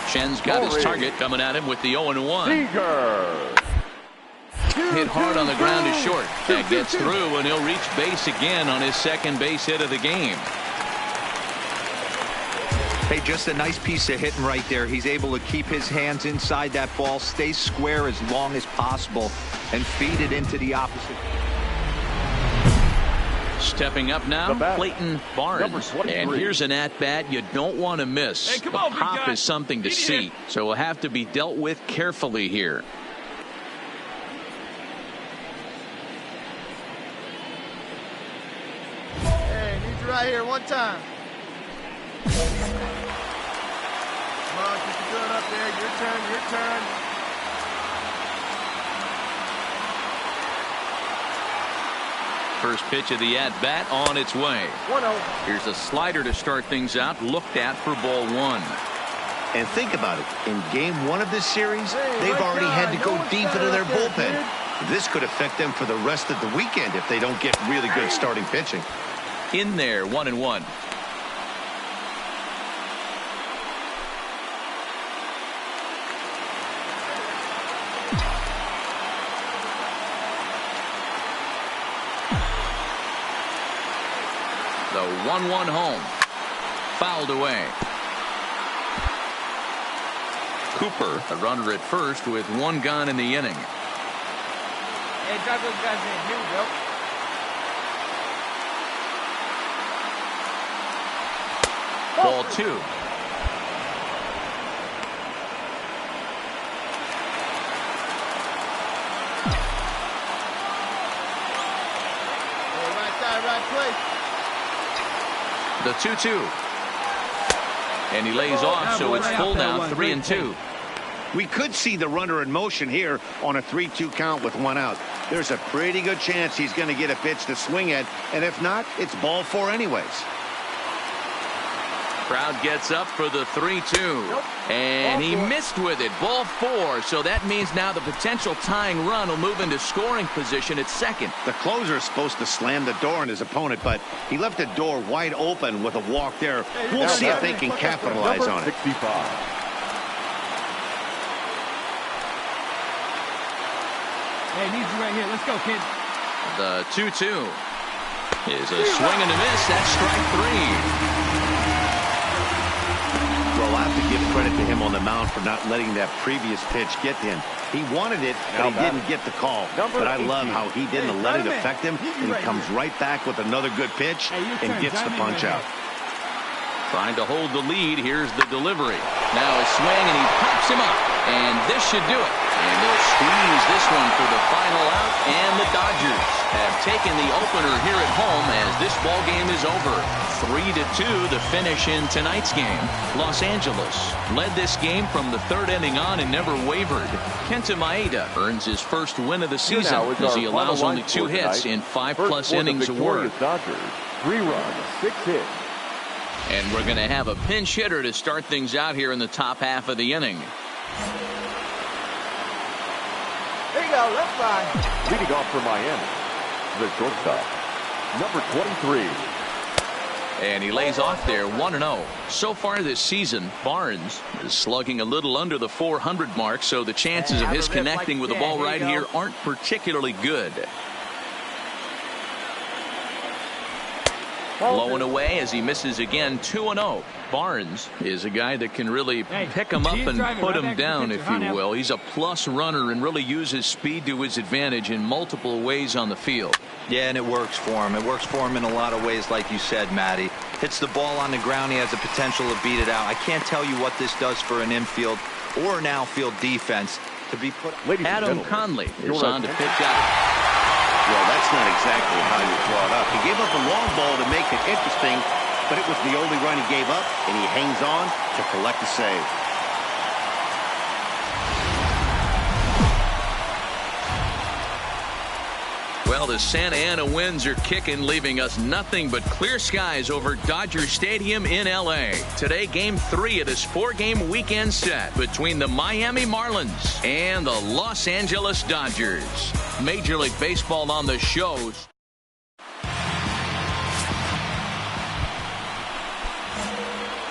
Chen's got his target coming at him with the 0-1. Seager. Hit hard on the ground is short. That gets through, and he'll reach base again on his second base hit of the game. Hey, just a nice piece of hitting right there. He's able to keep his hands inside that ball, stay square as long as possible, and feed it into the opposite. Stepping up now, Clayton Barnes. And here's an at-bat you don't want to miss. Hey, come the on, pop is something to see, so will have to be dealt with carefully here. Hey, need you right here one time. Come on, keep it good up there. Your turn, your turn. First pitch of the at-bat on its way. 1-0. Here's a slider to start things out, looked at for ball 1. And think about it. In game 1 of this series, they've already had to go deep into their bullpen. This could affect them for the rest of the weekend if they don't get really good starting pitching. In there, 1-1. The 1-1 home. Fouled away. Cooper, a runner at first with one gone in the inning. Hey, drive those guys in. Here we go. Ball 2. Right side, right place. The 2-2. And he lays off, so it's full now, 3-2. We could see the runner in motion here on a 3-2 count with one out. There's a pretty good chance he's going to get a pitch to swing at, and if not, it's ball 4 anyways. Crowd gets up for the 3-2. And he missed with it. Ball 4. So that means now the potential tying run will move into scoring position at second. The closer is supposed to slam the door on his opponent, but he left the door wide open with a walk there. We'll see if they can capitalize on it. 65. Hey, need you right here. Let's go, kid. The 2-2 is a swing and a miss. That's strike 3. Well, I have to give credit to him on the mound for not letting that previous pitch get to him. He wanted it, but he didn't get the call. But I love how he didn't let it affect him, and he comes right back with another good pitch and gets the punch out. Trying to hold the lead. Here's the delivery. Now a swing, and he pops him up. And this should do it. And they'll squeeze this one for the final out. And the Dodgers have taken the opener here at home as this ball game is over. 3-2 the finish in tonight's game. Los Angeles led this game from the third inning on and never wavered. Kenta Maeda earns his first win of the season as he allows only 2 hits in 5+ innings of work. Dodgers, 3 runs, 6 hits. And we're going to have a pinch hitter to start things out here in the top half of the inning. There you go, left side. Leading off for Miami, the shortstop, number 23. And he lays off there, 1-0. So far this season, Barnes is slugging a little under the 400 mark, so the chances of his connecting with the ball right here aren't particularly good. Low and away as he misses again, 2-0. Barnes is a guy that can really pick him up and put him down, if you will. He's a plus runner and really uses speed to his advantage in multiple ways on the field. Yeah, and it works for him. It works for him in a lot of ways, like you said, Matty. Hits the ball on the ground. He has the potential to beat it out. I can't tell you what this does for an infield or an outfield defense to be put. Adam Conley is on to pitch out. Well, that's not exactly how you draw it up. He gave up a long ball to make it interesting, but it was the only run he gave up, and he hangs on to collect a save. Well, the Santa Ana winds are kicking, leaving us nothing but clear skies over Dodger Stadium in L.A. Today, Game 3 of this 4-game weekend set between the Miami Marlins and the Los Angeles Dodgers. Major League Baseball on the show.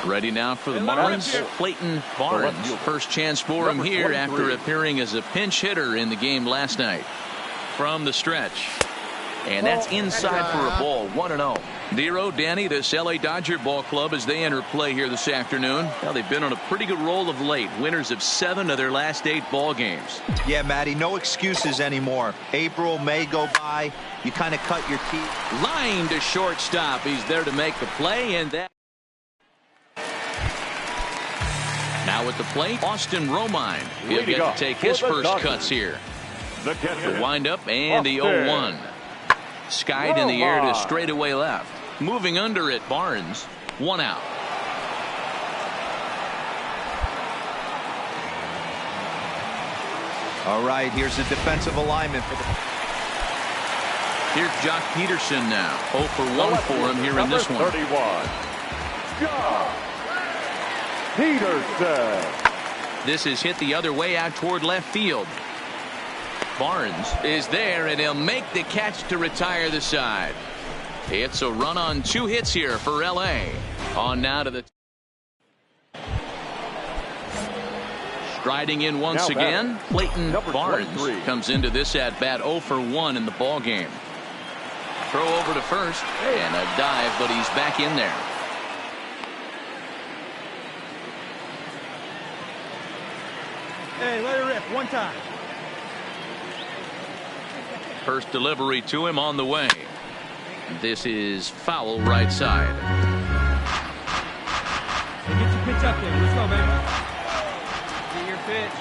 Ready now for the Marlins. Clayton Barnes. First chance for him here after appearing as a pinch hitter in the game last night. From the stretch. And that's inside for a ball, 1-0. Nero, Danny, this L.A. Dodger ball club as they enter play here this afternoon. Well, they've been on a pretty good roll of late. Winners of 7 of their last 8 ball games. Yeah, Matty, no excuses anymore. April, May go by. You kind of cut your teeth. Line to shortstop. He's there to make the play, and that. Now at the plate, Austin Romine. He'll get to take his first cuts here. The wind up and the 0-1. Skied in the air to straightaway left. Moving under it, Barnes. 1 out. All right, here's the defensive alignment for the. Here's Jock Peterson now. 0 for 1 for him here in this one. 31. Jock Peterson. This is hit the other way out toward left field. Barnes is there, and he'll make the catch to retire the side. It's a run on 2 hits here for L.A. On now to the striding in once again. Clayton Barnes comes into this at bat 0 for 1 in the ball game. Throw over to first and a dive, but he's back in there. Hey, let it rip one time. First delivery to him on the way. This is foul right side. Hey, get your pitch up there. Let's go, baby. Get your pitch.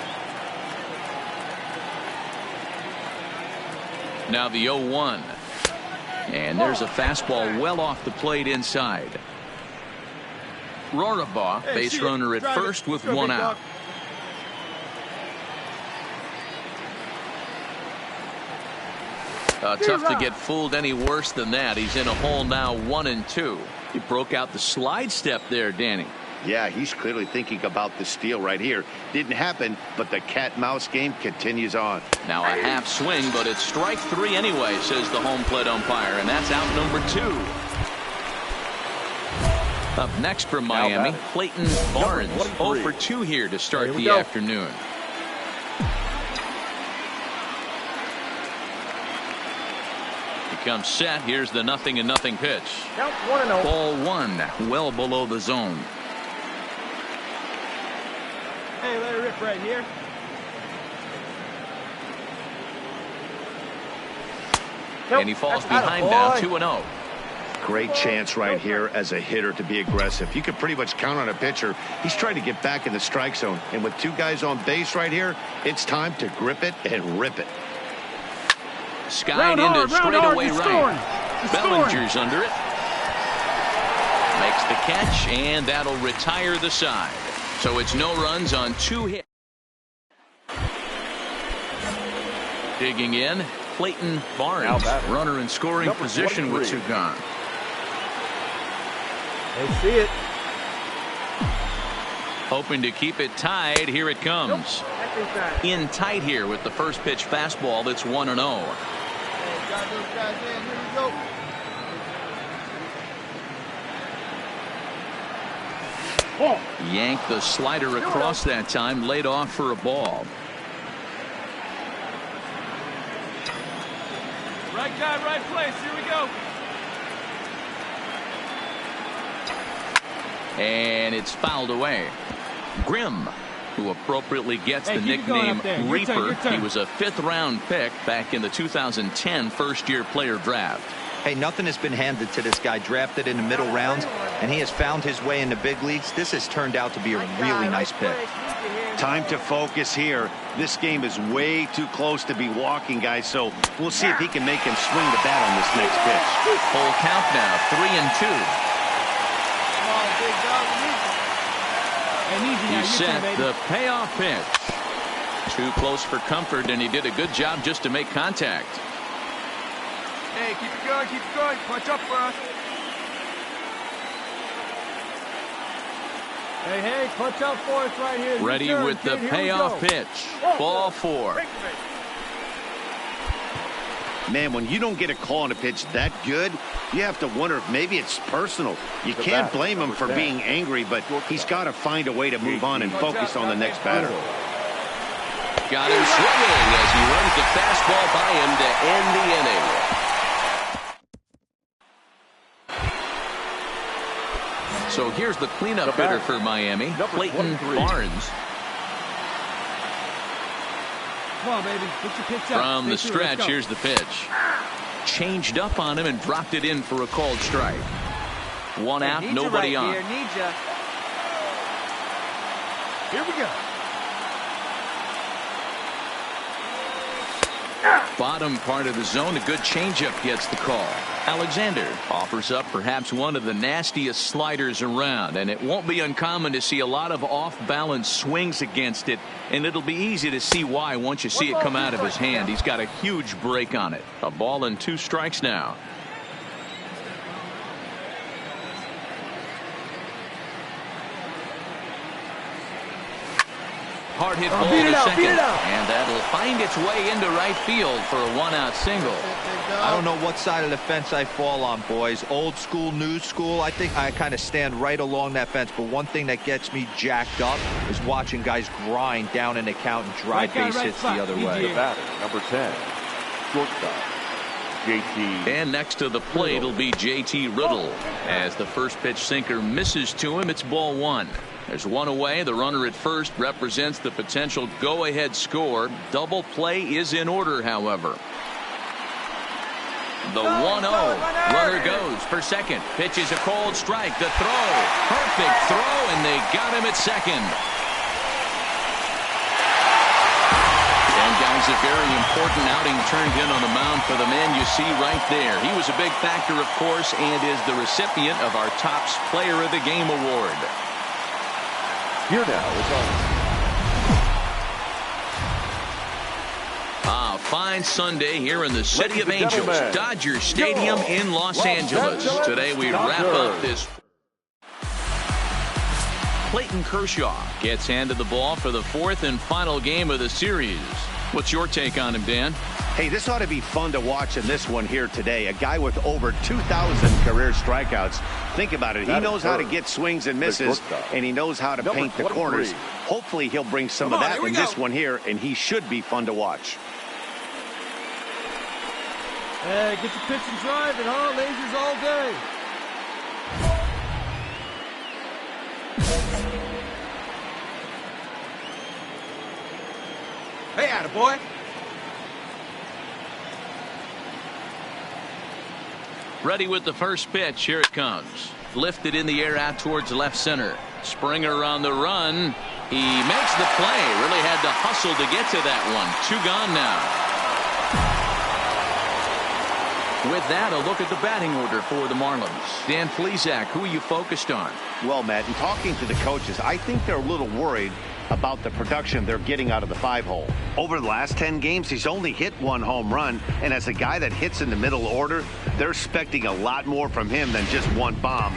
Now the 0-1. And there's a fastball well off the plate inside. Rorabaugh, base runner at first with 1 out. Tough to get fooled any worse than that. He's in a hole now, 1-2. He broke out the slide step there, Danny. Yeah, he's clearly thinking about the steal right here. Didn't happen, but the cat-mouse game continues on. Now a half swing, but it's strike 3 anyway, says the home plate umpire, and that's out number 2. Up next from Miami, Clayton Barnes, 0 for 2 here to start the afternoon. Comes set. Here's the 0-0 pitch. Ball 1, well below the zone. Hey, let it rip right here. And he falls behind now, 2-0. Great chance right here as a hitter to be aggressive. You can pretty much count on a pitcher. He's trying to get back in the strike zone. And with 2 guys on base right here, it's time to grip it and rip it. Skied into straightaway right. Bellinger's under it. Makes the catch, and that'll retire the side. So it's no runs on 2 hits. Digging in, Clayton Barnes, runner in scoring position with 2 gone. They see it. Hoping to keep it tied. Here it comes. In tight here with the first pitch fastball. That's 1-0. Got those guys in. Here we go. Yanked the slider across that time, laid off for a ball. Right guy, right place. Here we go. And it's fouled away. Grimm, who appropriately gets the nickname Reaper. He was a 5th-round pick back in the 2010 first-year player draft. Hey, nothing has been handed to this guy. Drafted in the middle rounds, and he has found his way in the big leagues. This has turned out to be a really nice pick. Time to focus here. This game is way too close to be walking, guys, so we'll see if he can make him swing the bat on this next pitch. Full count now, 3-2. He set the payoff pitch. Too close for comfort, and he did a good job just to make contact. Hey, keep it going, keep it going. Punch up for us. Hey, hey, punch up for us right here. Ready with the payoff pitch. Ball 4. Man, when you don't get a call on a pitch that good, you have to wonder if maybe it's personal. You can't blame him for being angry, but he's got to find a way to move on and focus on the next batter. Got him swinging as he runs the fastball by him to end the inning. So here's the cleanup hitter for Miami, Clayton Barnes. Come on, baby. Get your pitch up. From the stretch, here's the pitch. Changed up on him and dropped it in for a called strike. 1 out, nobody on. Here we go. Bottom part of the zone, a good changeup gets the call. Alexander offers up perhaps one of the nastiest sliders around, and it won't be uncommon to see a lot of off-balance swings against it, and it'll be easy to see why once you see it come out of his hand. He's got a huge break on it. A ball and 2 strikes now. Hard hit ball to second. And that'll find its way into right field for a one-out single. I don't know what side of the fence I fall on, boys. Old school, new school. I think I kind of stand right along that fence. But one thing that gets me jacked up is watching guys grind down an account and drive base hits the other way. The batter, number 10, shortstop, JT. And next to the plate will be JT Riddle. As the first pitch sinker misses to him, it's ball one. There's one away. The runner at first represents the potential go-ahead score. Double play is in order, however. The 1-0. Runner goes for second. Pitches a cold strike. The throw. Perfect throw, and they got him at second. And guys, a very important outing turned in on the mound for the man you see right there. He was a big factor, of course, and is the recipient of our Topps Player of the Game award. Here now is fine Sunday here in the City of Angels, Dodger Stadium in Los Angeles. Today we wrap up this. Clayton Kershaw gets handed the ball for the fourth and final game of the series. What's your take on him, Dan? Hey, this ought to be fun to watch in this one here today. A guy with over 2,000 career strikeouts. Think about it. He knows how to get swings and misses, and he knows how to paint the corners. Hopefully he'll bring some of that in this one here, and he should be fun to watch. Hey, get your pitch and drive it, huh? Lasers all day. Hey, attaboy. Ready with the first pitch. Here it comes. Lifted in the air out towards left center. Springer on the run. He makes the play. Really had to hustle to get to that one. Two gone now. With that, a look at the batting order for the Marlins. Dan Plesac, who are you focused on? Well, Matt, in talking to the coaches, I think they're a little worried about the production they're getting out of the 5-hole. Over the last 10 games, he's only hit one home run, and as a guy that hits in the middle order, they're expecting a lot more from him than just one bomb.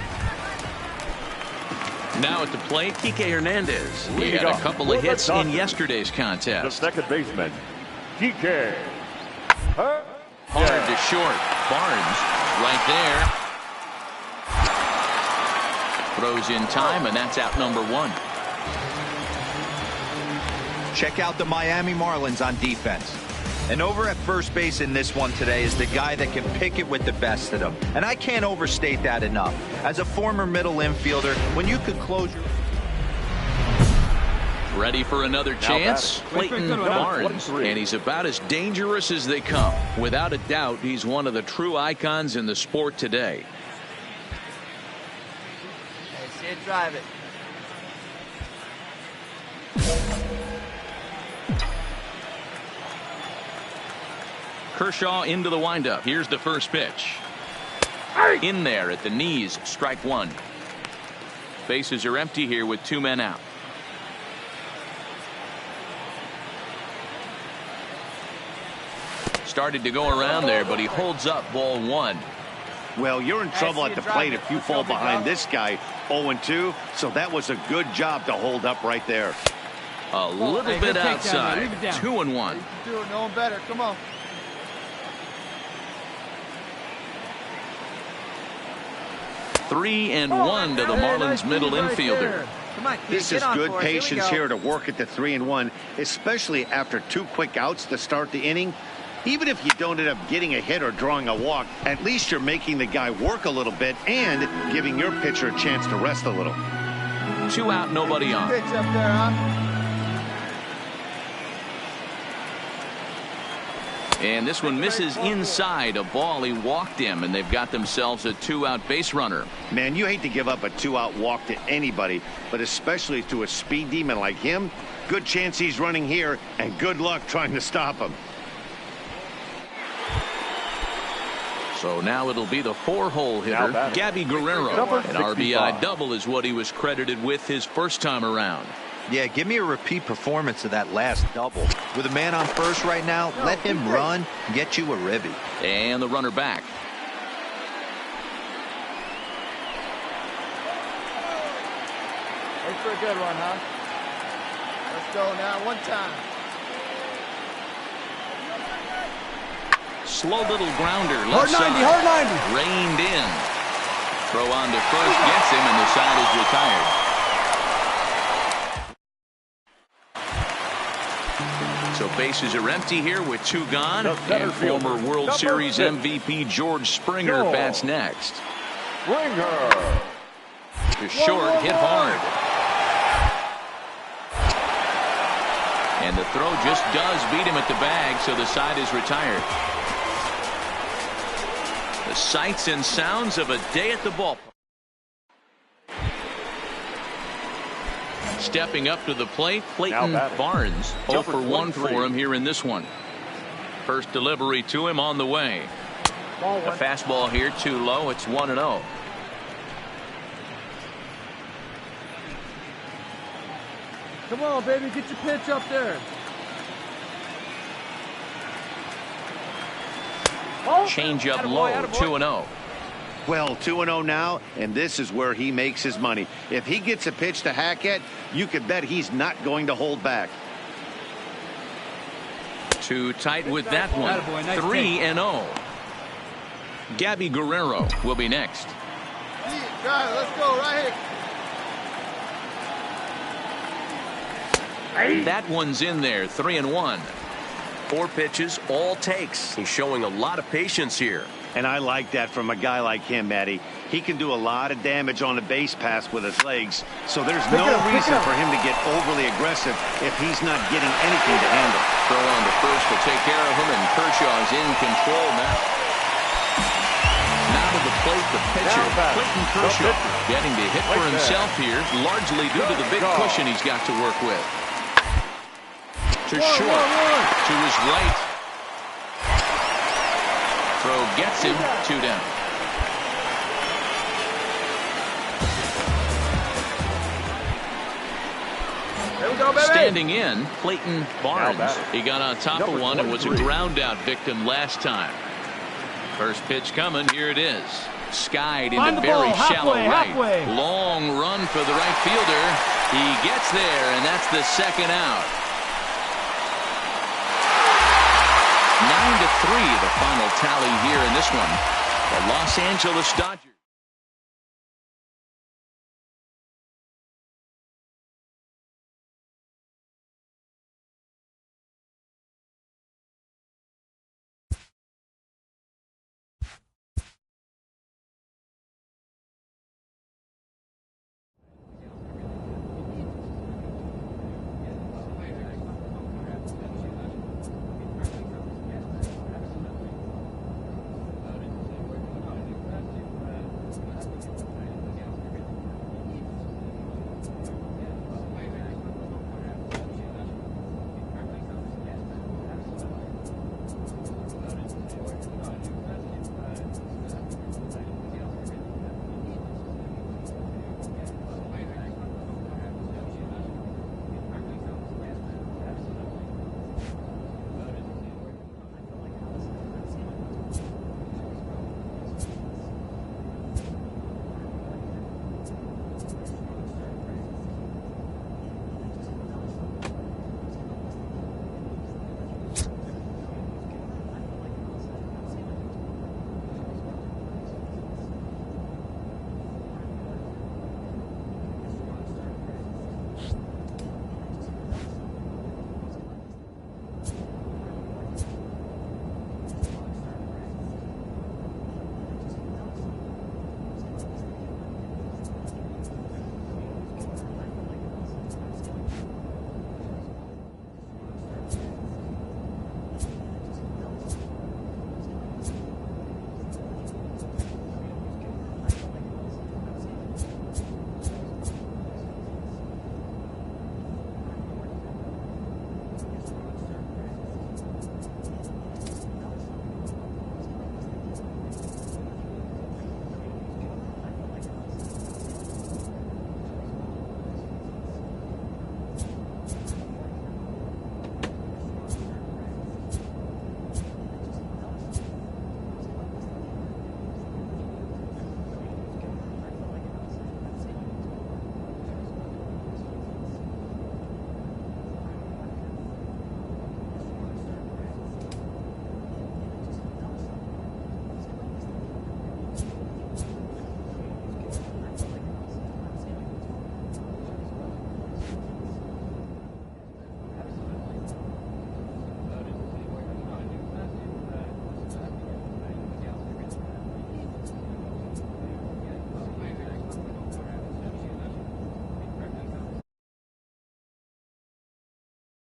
Now at the plate, Kike Hernandez. He had a couple of hits in yesterday's contest. the second baseman, Kike. Hard to short. Barnes right there. Throws in time, and that's out number one. Check out the Miami Marlins on defense. And over at first base in this one today is the guy that can pick it with the best of them. And I can't overstate that enough. As a former middle infielder, when you could close your... Ready for another chance? Clayton Barnes. And he's about as dangerous as they come. Without a doubt, he's one of the true icons in the sport today. Hey, see it, drive it. Kershaw into the windup. Here's the first pitch. In there at the knees, strike one. Bases are empty here with two men out. Started to go around there, but he holds up ball one. Well, you're in trouble at the plate if you fall behind this guy 0-2, so that was a good job to hold up right there. A little bit outside. 2-1. You can do it, no one better. Come on. Three and one to the Marlins middle infielder. Come on, kid, This is get on good for us. patience here to work at the 3-1, especially after two quick outs to start the inning. Even if you don't end up getting a hit or drawing a walk, at least you're making the guy work a little bit and giving your pitcher a chance to rest a little. 2 out, nobody on. Pitch up there, huh? And this one misses inside a ball. He walked him, and they've got themselves a 2-out base runner. Man, you hate to give up a 2-out walk to anybody, but especially to a speed demon like him. Good chance he's running here, and good luck trying to stop him. So now it'll be the 4-hole hitter, Gabby Guerrero. An RBI double is what he was credited with his first time around. Yeah, give me a repeat performance of that last double. With a man on first right now, let him run and get you a ribby. And the runner back. Wait for a good one, huh? Let's go now, one time. Slow little grounder. Hard 90, hard 90. Reined in. Throw on to first gets him, and the side is retired. So bases are empty here with 2 gone. And former World Series MVP George Springer bats next. Springer. The short hit hard. And the throw just does beat him at the bag, so the side is retired. The sights and sounds of a day at the ballpark. Stepping up to the plate, Clayton Barnes. 0 for 1 for him here in this one. First delivery to him on the way. A fastball here too low. It's 1-0. Come on, baby, get your pitch up there. Change up low, 2-0. Well, 2-0 now, and this is where he makes his money. If he gets a pitch to hack at, you could bet he's not going to hold back. Too tight with that one. 3-0. Gabby Guerrero will be next. Let's go right here. That one's in there. 3-1. 4 pitches, all takes. He's showing a lot of patience here. And I like that from a guy like him, Matty. He can do a lot of damage on a base pass with his legs, so there's no reason for him to get overly aggressive if he's not getting anything to handle. Throw on to first will take care of him, and Kershaw's in control now. Now to the plate, the pitcher, Clayton Kershaw, getting the hit for himself here, largely due to the big cushion he's got to work with. To short, to his right. Throw gets him, 2 down. There we go, baby. Standing in, Clayton Barnes. He got on top of one and was a ground out victim last time. First pitch coming, here it is. Skied into very shallow right. Long run for the right fielder. He gets there, and that's the second out. 9-3 the final tally here in this one. The Los Angeles Dodgers